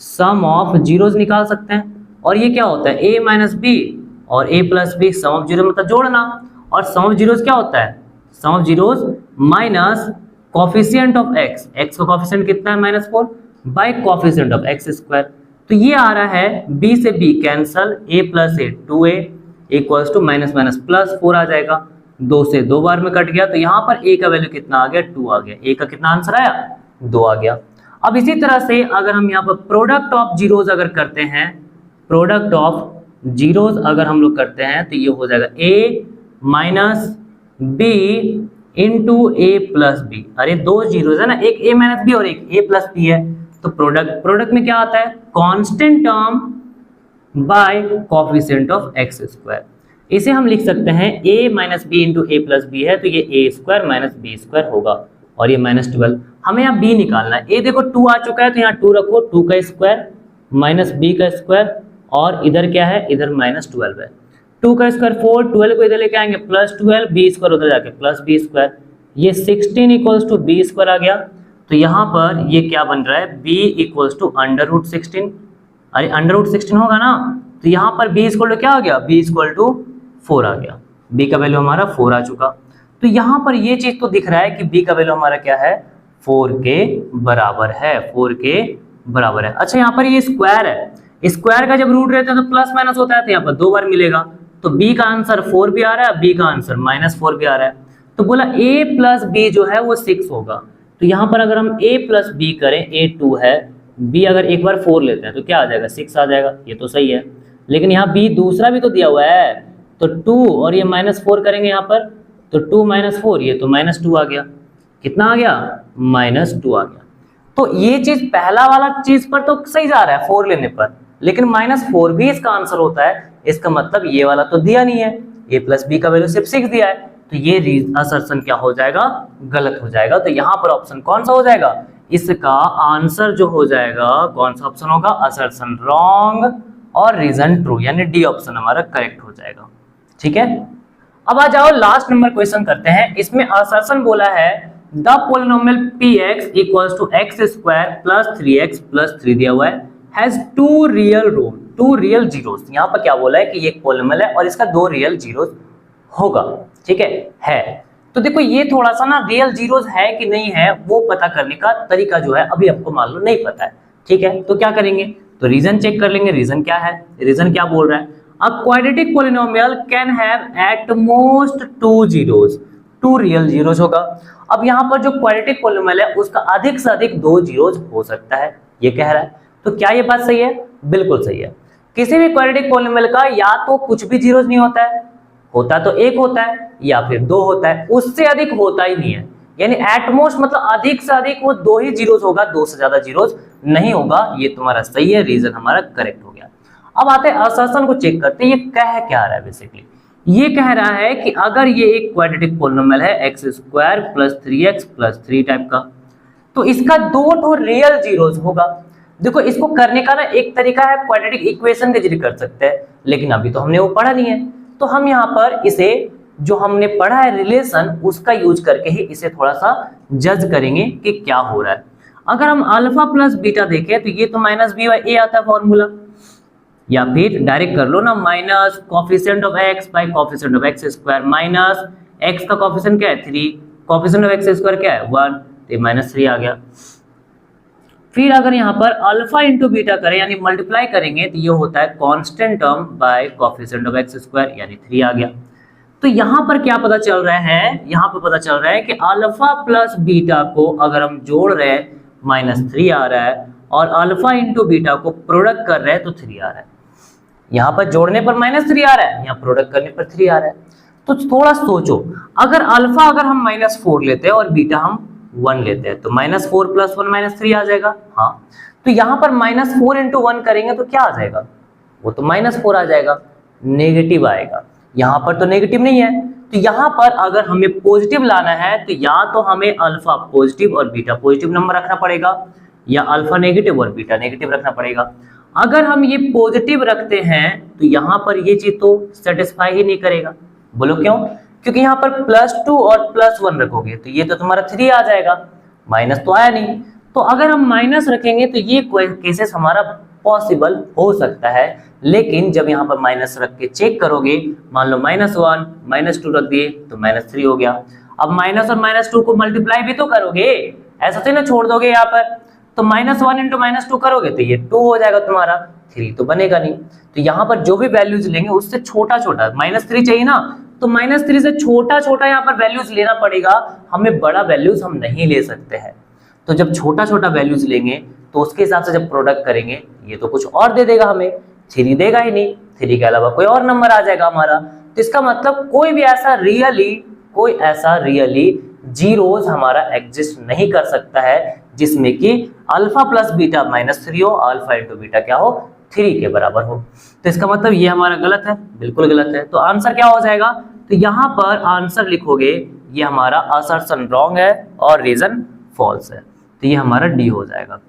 सम ऑफ जीरोस निकाल सकते हैं। और ये क्या होता है, a माइनस बी और a plus b, sum of zero मतलब जोड़ना। और सम ऑफ जीरोस क्या होता है, sum of zeros minus coefficient of x, x का कोफिशिएंट कितना है -4 by coefficient of x square. तो ये आ रहा है b से b cancel, a plus a 2a equals to minus minus plus 4 आ जाएगा, 2 से 2 बार में कट गया। तो यहाँ पर a का वैल्यू कितना आ गया, 2 आ गया। a का कितना आंसर आया, 2 आ गया। अब इसी तरह से अगर हम यहाँ पर प्रोडक्ट ऑफ जीरोस अगर करते हैं, प्रोडक्ट ऑफ जीरोस अगर हम लोग करते हैं तो ये हो जाएगा a minus b into a plus b. अरे दो जीरोस है ना, एक a माइनस बी और एक a प्लस बी है। तो प्रोडक्ट में क्या आता है, constant term by coefficient of x square. इसे हम लिख सकते हैं a minus b into a plus b है, तो ये a square minus b square होगा और ये -12। हमें यहाँ b निकालना है। a देखो 2 आ चुका है तो यहाँ 2 रखो, 2 का स्क्वायर माइनस b का स्क्वायर और इधर क्या है, इधर -12 है। 2 का स्क्वायर 4, 12 को इधर लेके आएंगे +12, b स्क्वायर उधर जाके प्लस b स्क्वायर, ये 16 इक्वल्स टू b स्क्वायर आ गया। तो यहाँ पर ये क्या बन रहा है, b इक्वल्स टू √16। अरे √16 होगा ना, तो यहाँ पर b इक्वल टू क्या आ गया, b इक्वल टू 4 आ गया। b का वैल्यू हमारा 4 आ चुका। तो यहाँ पर ये चीज तो दिख रहा है कि b का वैल्यू हमारा क्या है, 4 के बराबर है, 4 के बराबर है। अच्छा यहाँ पर ये स्क्वायर है, स्क्वायर का जब रूट रहता है तो प्लस माइनस होता है, तो यहाँ पर 2 बार मिलेगा। तो b का आंसर 4 भी आ रहा है, b का आंसर -4 भी आ रहा है। तो बोला a प्लस बी जो है वो 6 होगा। तो यहाँ पर अगर हम a प्लस बी करें, a 2 है, b अगर एक बार 4 लेते हैं तो क्या आ जाएगा, 6 आ जाएगा। ये तो सही है, लेकिन यहाँ b दूसरा भी तो दिया हुआ है, तो 2 और ये -4 करेंगे यहाँ पर, तो 2 - 4, ये तो -2 आ गया। कितना आ गया, -2 आ गया। तो ये चीज पहला वाला चीज पर तो सही जा रहा है 4 लेने पर, लेकिन -4 भी इसका आंसर होता है। इसका मतलब ये वाला तो दिया नहीं है, a प्लस बी का वैल्यू सिर्फ 6 दिया है, तो ये असर्शन क्या हो जाएगा, गलत हो जाएगा। तो यहाँ पर ऑप्शन कौन सा हो जाएगा, इसका आंसर जो हो जाएगा कौन सा ऑप्शन होगा, असर्शन रॉन्ग और रीजन ट्रू, यानी डी ऑप्शन हमारा करेक्ट हो जाएगा। ठीक है, अब आ जाओ लास्ट नंबर क्वेश्चन करते हैं। इसमें असर्शन बोला है the polynomial px equals to x square plus 3x plus 3 दिया हुआ है, has 2 real root, 2 real zeros. यहाँ पर क्या बोला है कि ये एक पोलिनोमियल है और इसका 2 रियल जीरोस होगा। ठीक है। तो देखो ये थोड़ा सा ना रियल जीरोस है कि नहीं है वो पता करने का तरीका जो है अभी आपको मान लो नहीं पता है। ठीक है, तो क्या करेंगे, तो रीजन चेक कर लेंगे। रीजन क्या है, रीजन क्या बोल रहा है, a quadratic polynomial can have at most 2 zeros. 2 real zeros होगा। अब यहाँ पर जो क्वाड्रेटिक पॉलिनोमियल है उसका अधिक से अधिक 2 जीरोज हो सकता है, ये कह रहा है। तो क्या ये बात सही है? बिल्कुल सही है। किसी भी क्वाड्रेटिक पॉलिनोमियल का या तो कुछ भी जीरोज नहीं होता है, होता तो 1 होता है या फिर 2 होता है, उससे अधिक होता ही नहीं है। यानी एटमोस्ट मतलब अधिक से अधिक वो 2 ही जीरोज होगा, 2 से ज्यादा जीरोज नहीं होगा। ये तुम्हारा सही है, रीजन हमारा करेक्ट हो गया। अब आते हैं असर्शन को चेक करते हैं, ये कह क्या रहा है। बेसिकली ये कह रहा है कि अगर ये एक क्वाड्रेटिक पॉलिनोमियल है x² + 3x + 3 टाइप का, तो इसका 2 तो रियल जीरोज होगा। देखो इसको करने का ना एक तरीका है, क्वाड्रेटिक इक्वेशन के जरिए कर सकते हैं, लेकिन अभी तो हमने वो पढ़ा नहीं है। तो हम यहाँ पर इसे जो हमने पढ़ा है रिलेशन, उसका यूज करके ही इसे थोड़ा सा जज करेंगे कि क्या हो रहा है। अगर हम अल्फा प्लस बीटा देखें तो ये तो -b/a आता है फॉर्मूला, या फिर डायरेक्ट कर लो ना, minus coefficient of x bye coefficient of x² minus x का कोफिशिएंट क्या है 3, कोफिशिएंट ऑफ x² क्या है 1, तो -3 आ गया। फिर अगर यहाँ पर अल्फा इंटू बीटा करें यानी मल्टीप्लाई करेंगे तो ये होता है constant term by coefficient of x² यानी 3 आ गया। तो यहाँ पर क्या पता चल रहा है, यहाँ पर पता चल रहा है कि अल्फा प्लस बीटा को अगर हम जोड़ रहे हैं -3 आ रहा है, और अल्फा इंटू बीटा को प्रोडक्ट कर रहे हैं तो 3 आ रहा है। यहाँ पर जोड़ने पर -3 आ रहा है, यहाँ प्रोडक्ट करने पर 3 आ रहा है। तो थोड़ा सोचो, अगर अल्फा अगर हम -4 लेते हैं और बीटा हम 1 लेते हैं तो -4 + 1 -3 आ जाएगा। हाँ, तो यहाँ पर -4 × 1 करेंगे तो क्या आ जाएगा? वो तो -4 आ जाएगा, नेगेटिव आएगा। यहाँ पर तो नेगेटिव नहीं है, तो यहाँ पर अगर हमें पॉजिटिव लाना है तो या तो हमें अल्फा पॉजिटिव और बीटा पॉजिटिव नंबर रखना पड़ेगा, या अल्फा नेगेटिव और बीटा नेगेटिव रखना पड़ेगा। अगर हम ये पॉजिटिव रखते हैं तो यहाँ पर ये चीज तो सेटिस्फाई ही नहीं करेगा। बोलो क्यों? क्योंकि यहाँ पर +2 और +1 रखोगे तो ये तो तुम्हारा 3 आ जाएगा, माइनस तो आया नहीं। तो अगर हम माइनस रखेंगे तो ये केसेस हमारा पॉसिबल हो सकता है, लेकिन जब यहाँ पर माइनस रख के चेक करोगे, मान लो -1 -2 रख दिए तो -3 हो गया। अब माइनस और -2 को मल्टीप्लाई भी तो करोगे, ऐसा तो ना छोड़ दोगे यहाँ पर। तो -1 × -2 करोगे तो ये 2 हो जाएगा तुम्हारा, 3 तो बनेगा नहीं। तो यहाँ पर जो भी वैल्यूज लेंगे उससे छोटा छोटा, -3 चाहिए ना, तो -3 से छोटा छोटा यहाँ पर वैल्यूज लेना पड़ेगा हमें, बड़ा वैल्यूज हम नहीं ले सकते हैं। तो जब छोटा छोटा वैल्यूज लेंगे तो उसके हिसाब से जब प्रोडक्ट करेंगे ये तो कुछ और दे देगा हमें, 3 देगा ही नहीं, 3 के अलावा कोई और नंबर आ जाएगा हमारा। तो इसका मतलब कोई ऐसा रियली जीरोज हमारा एग्जिस्ट नहीं कर सकता है जिसमें कि अल्फा प्लस बीटा -3 हो, अल्फा इंटू बीटा क्या हो 3 के बराबर हो। तो इसका मतलब ये हमारा गलत है, बिल्कुल गलत है। तो आंसर क्या हो जाएगा? तो यहाँ पर आंसर लिखोगे ये हमारा असर्शन रॉन्ग है और रीजन फॉल्स है, तो ये हमारा डी हो जाएगा।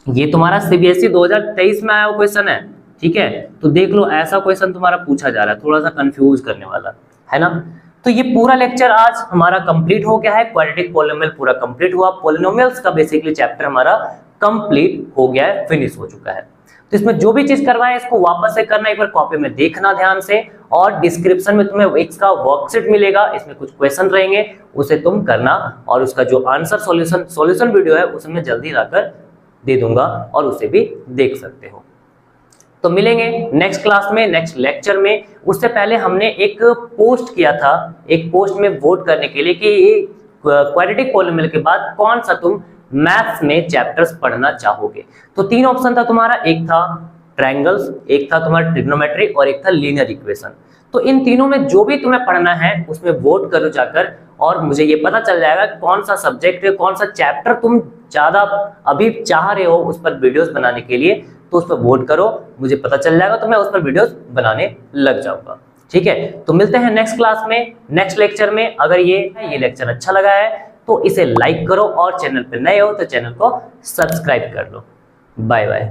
ये तुम्हारा सीबीएसई 2023 में आया हुआ क्वेश्चन है, ठीक है। तो देख लो ऐसा क्वेश्चन तुम्हारा पूछा जा रहा है, थोड़ा सा कंफ्यूज करने वाला है ना। तो ये पूरा लेक्चर आज हमारा कंप्लीट हो गया है, क्वाड्रेटिक पॉलिनोमियल पूरा कंप्लीट हुआ, पॉलिनोमियल्स का बेसिकली चैप्टर हमारा कंप्लीट हो गया है, फिनिश हो चुका है। तो इसमें जो भी चीज करवाए इसको वापस से करना, एक बार कॉपी में देखना ध्यान से, और डिस्क्रिप्शन में तुम्हें इसका वर्कशीट मिलेगा, इसमें कुछ क्वेश्चन रहेंगे उसे तुम करना, और उसका जो आंसर सॉल्यूशन वीडियो है उसमें जल्दी लाकर दे दूंगा और उसे भी देख सकते हो। तो मिलेंगे नेक्स्ट क्लास में, नेक्स्ट लेक्चर में। उससे पहले हमने एक पोस्ट किया था, एक पोस्ट में वोट करने के लिए कि ये क्वाड्रेटिक पॉलिनोमियल के बाद कौन सा तुम मैथ्स में चैप्टर्स पढ़ना चाहोगे। तो 3 ऑप्शन था तुम्हारा, एक था ट्रायंगल्स, एक था तुम्हारा ट्रिग्नोमेट्री और एक था लीनियर इक्वेशन। तो इन तीनों में जो भी तुम्हें पढ़ना है उसमें वोट करो जाकर, और मुझे ये पता चल जाएगा कौन सा सब्जेक्ट है, कौन सा चैप्टर तुम ज्यादा अभी चाह रहे हो उस पर वीडियोस बनाने के लिए। तो उस पर वोट करो, मुझे पता चल जाएगा तो मैं उस पर वीडियोस बनाने लग जाऊंगा, ठीक है। तो मिलते हैं नेक्स्ट क्लास में, नेक्स्ट लेक्चर में। अगर ये लेक्चर अच्छा लगा है तो इसे लाइक करो, और चैनल पर नए हो तो चैनल को सब्सक्राइब कर लो। Bye bye.